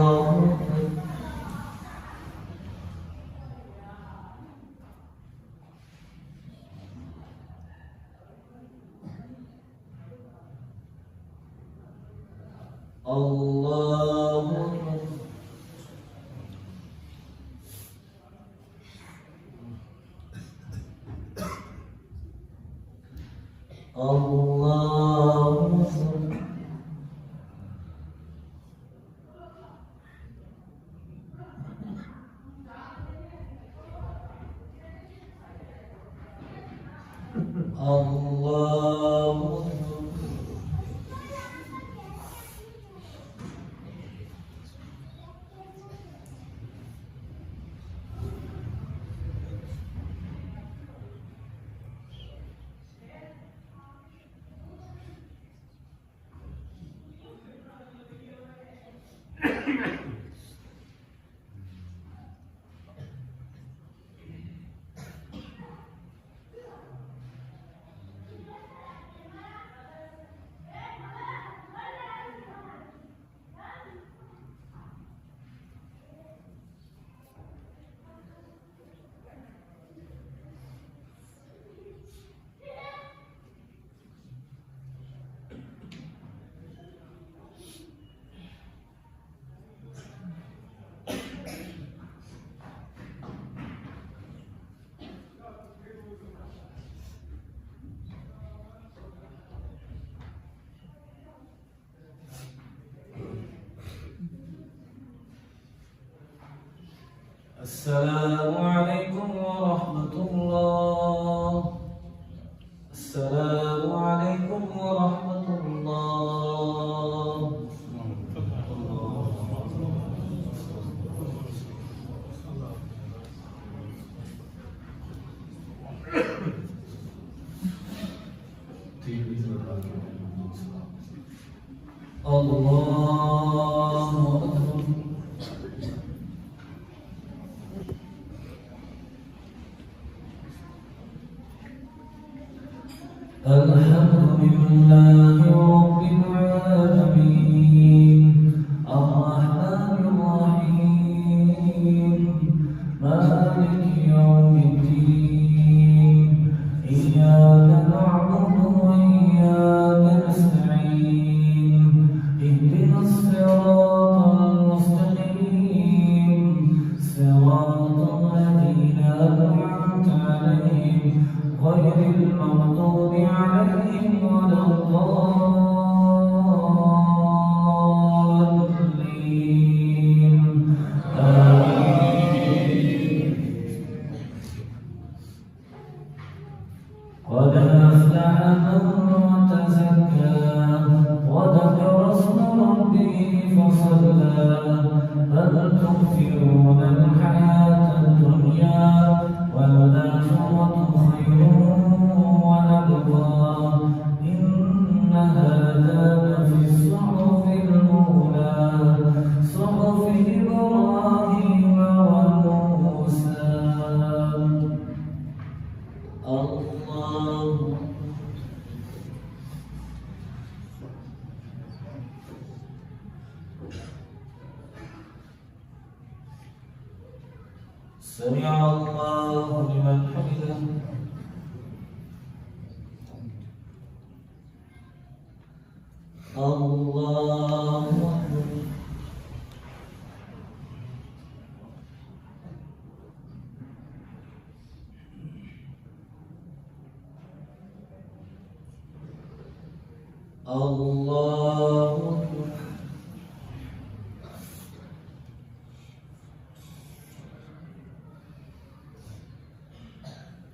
الله الله السلام عليكم ورحمة الله. السلام عليكم ورحمة الله. الله أكبر. الحمد لله رب العالمين الرحمن الرحيم مالك يوم الدين إياك نعبد وإياك نستعين اهدنا الصراط المستقيم صراط الذين أنعمت عليهم غير المغضوب عليهم ولا الضالين آمين. قد أفلح أفلح من تزكى وذكر اسم ربه فصلى بل تؤثرون الحياة الدنيا والآخرة خير وأبقى إن هذا لفي الصحف الأولى صحف إبراهيم وموسى. الله سمع الله لمن حمده. الله أكبر. الله أكبر.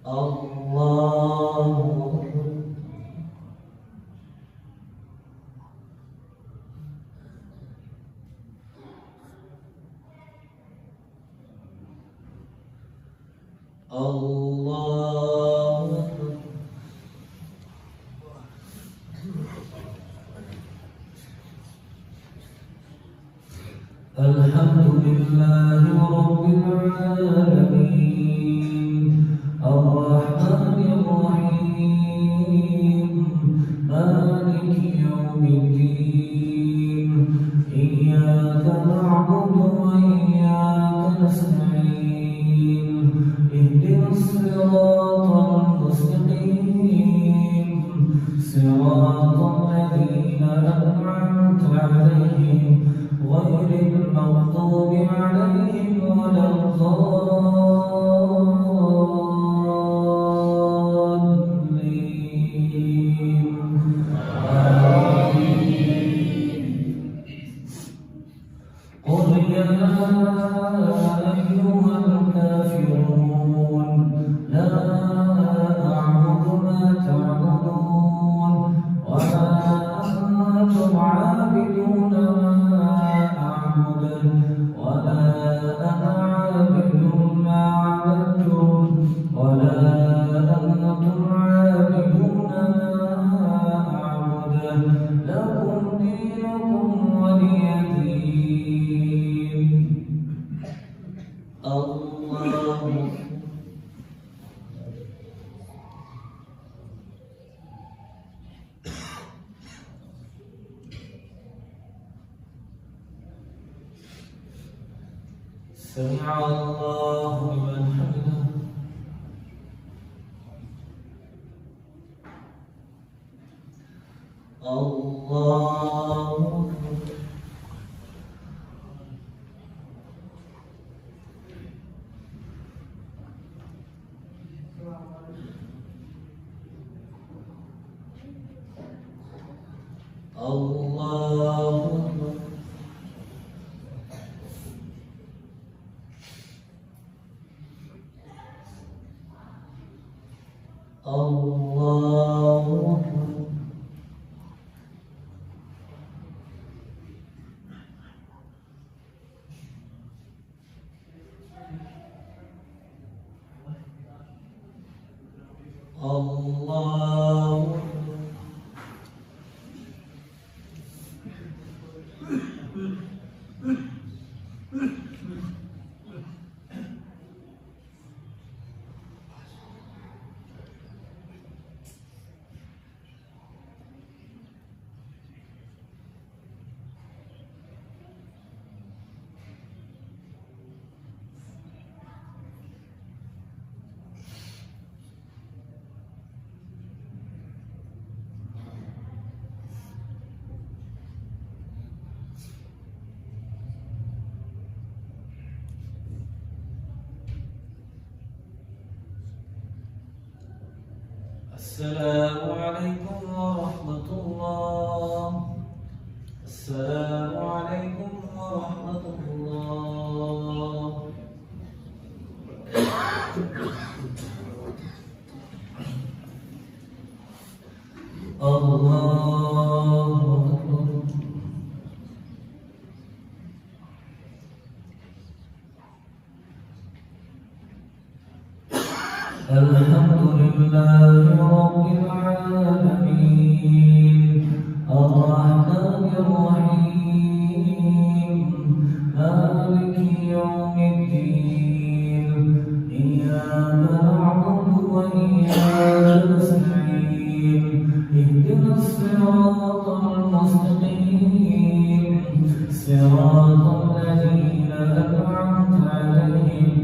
الله أكبر. الله أكبر. الحمد لله رب العالمين الرحمن الرحيم مالك يوم الدين إياك نعبد وإياك نستعين اهدنا الصراط المستقيم صراط الذين أنعمت عليهم غير المغضوب عليهم ولا الضالين. قل يا أيها الكافرون لا أعبد ما تعبدون ولا أنتم عابدون ما أعبد ولا أنا عابد ما عبدتم ولا أنتم عابدون ما أعبد لكم دينكم ولي دين. الله سمع الله لمن حمده. الله أكبر. الله أكبر. الله أكبر. الله السلام عليكم ورحمة الله. السلام عليكم ورحمة الله. الحمد لله رب العالمين الرحمن الرحيم مالك يوم الدين إياك نعبد وإياك نستعين اهدنا الصراط المستقيم صراط الذين أنعمت عليهم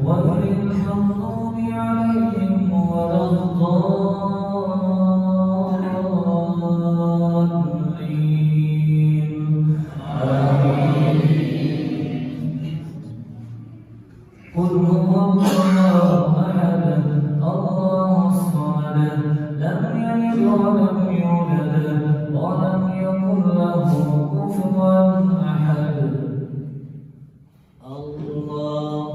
غير المغضوب عليهم ولا الضالين آمين. قل هو الله أحد الله الصمد لم يلد ولم يولد ولم يكن له كفوا أحد. الله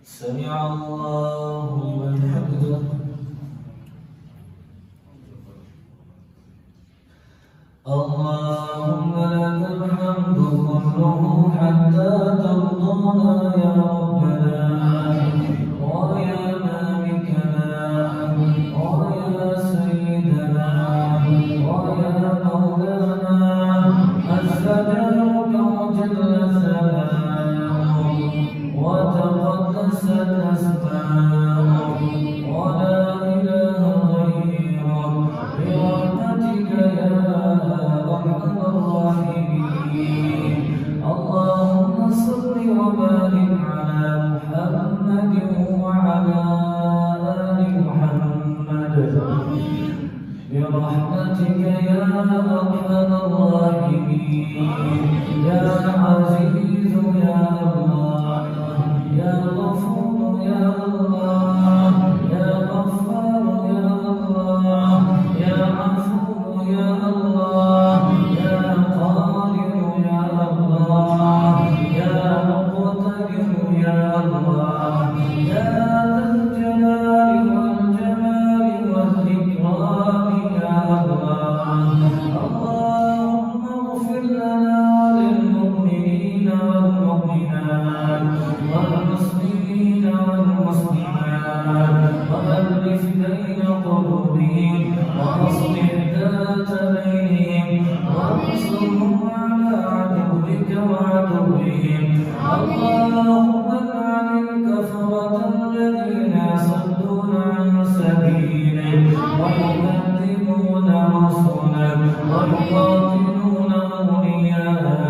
سمع الله لمن حمده. اللهم لك الحمد كله حتى ترضانا يا ربنا ويا مالكنا ويا سيدنا ويا مولانا عز جارك وجل ثناؤك وتقدست أسماؤك ولا إله غيرك برحمتك يا أرحم الراحمين. اللهم صل وبارك على محمد وعلى آل محمد برحمتك يا أرحم الراحمين. يا عزيز يا الله يا غفور يا الله يا غفار يا الله يا عفو يا الله يا قادر يا الله يا مقتدر يا الله يا ذا الجلال والجمال والإكرام يا الله. اللهم اغفر لنا وللمؤمنين والمؤمنات والمسلمين والمسلمات وألف بين قلوبهم وأصلح ذات بينهم وانصرهم على عدوك وعدوهم. اللهم لعن الكفرة الذين يصدون عن سبيلك ويكذبون رسلك ويقاتلون أولياءك.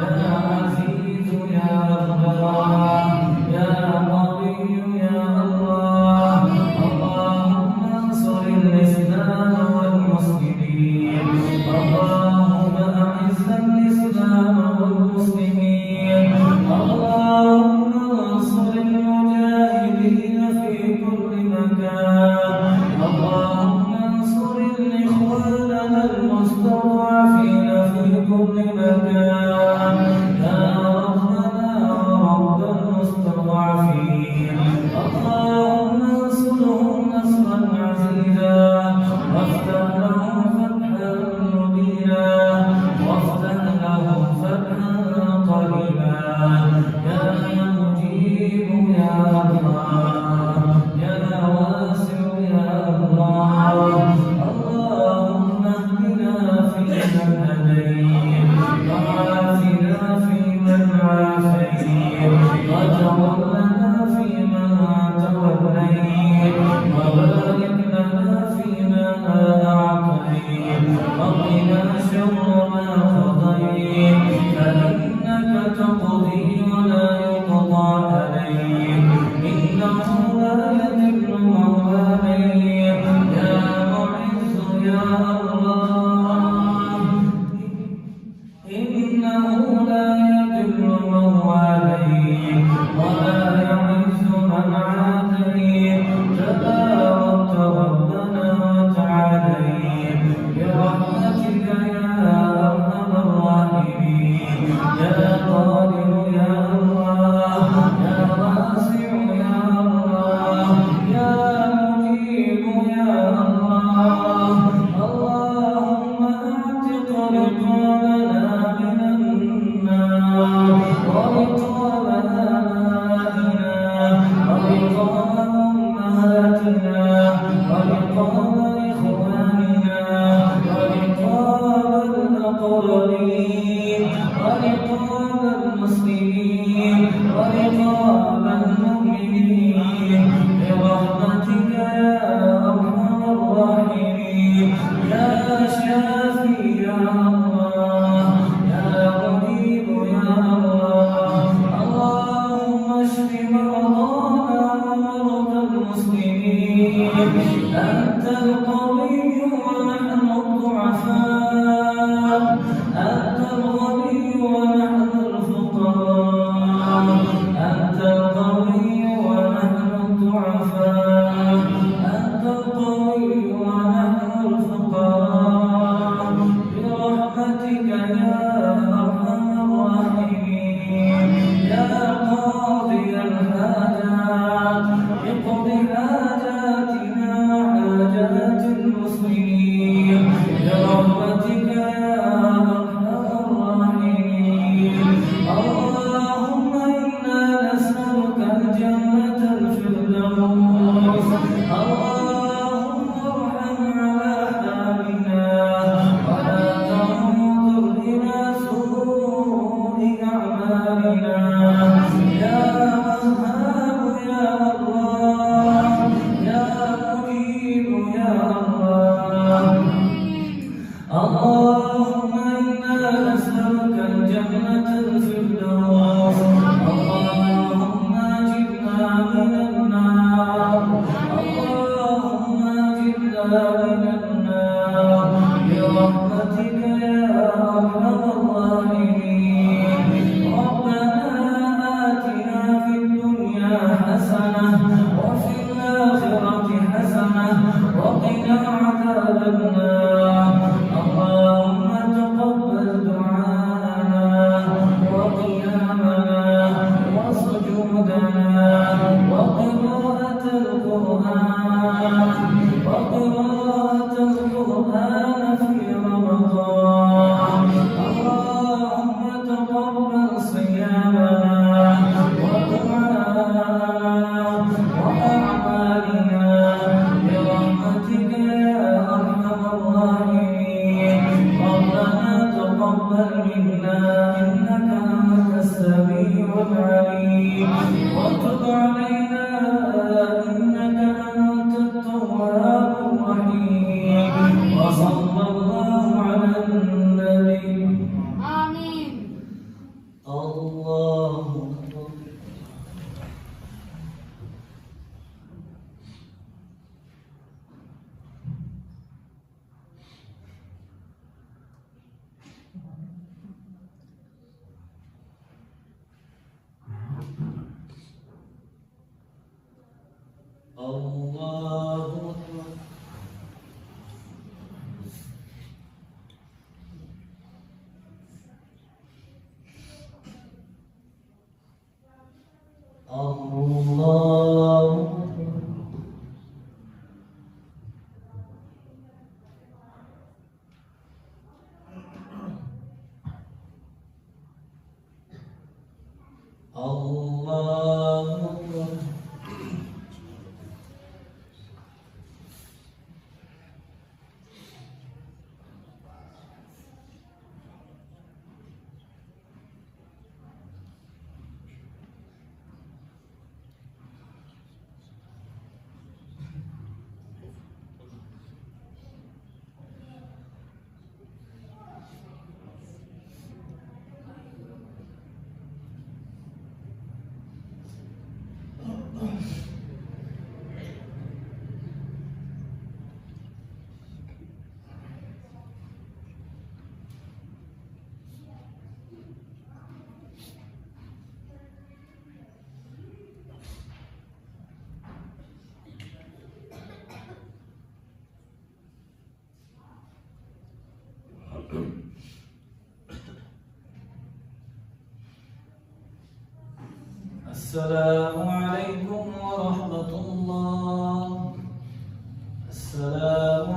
يا عزيز يا الله يا قوي يا الله. اللهم انصر الإسلام والمسلمين. اللهم أعز الإسلام والمسلمين. اللهم انصر المجاهدين في كل مكان. اللهم انصر إخواننا المستضعفين في كل مكان يا ربنا ورب المستضعفين. اللهم انصرهم نصرا عزيزا وافتح لهم فتحا مبينا وافتح لهم فتحا قريبا يا مجيب يا الله يا واسع يا الله. اللهم اهدنا فيمن هديت وعافنا فيمن عافيت وتولنا فيمن توليت وبارك لنا فيما أعطيت وقنا شر ما قضيت فإنك تقضي ولا يقضى عليك إنه لا يذل من واليت. يا معز يا الله إنه لا يذل من واليت ولا يعز من عاديت. تباركت ربنا وتعاليت برحمتك يا أرحم الراحمين. يا قادر يا الله يا واسع يا الله يا مجيب يا الله. اللهم إنا نسألك الجنة الفردوس اللهم أجرنا من النار اللهم أجرنا من النار برحمتك يا أرحم الراحمين ربنا آتنا في الدنيا حسنة وفي الآخرة حسنة وقنا عذاب النار اللهم تقبل دعاءنا وقيامنا وسجودنا وقراءة القرآن في رمضان اللهم تقبل صيامنا ودعاءنا وأعمالنا برحمتك يا أرحم الراحمين ربنا تقبل منا إنك أنت السميع العليم وتب علينا إنك أنت التواب الرحيم وصلى الله على النبي آمين. الله أكبر الله أكبر الله الله أكبر السلام عليكم ورحمة الله. السلام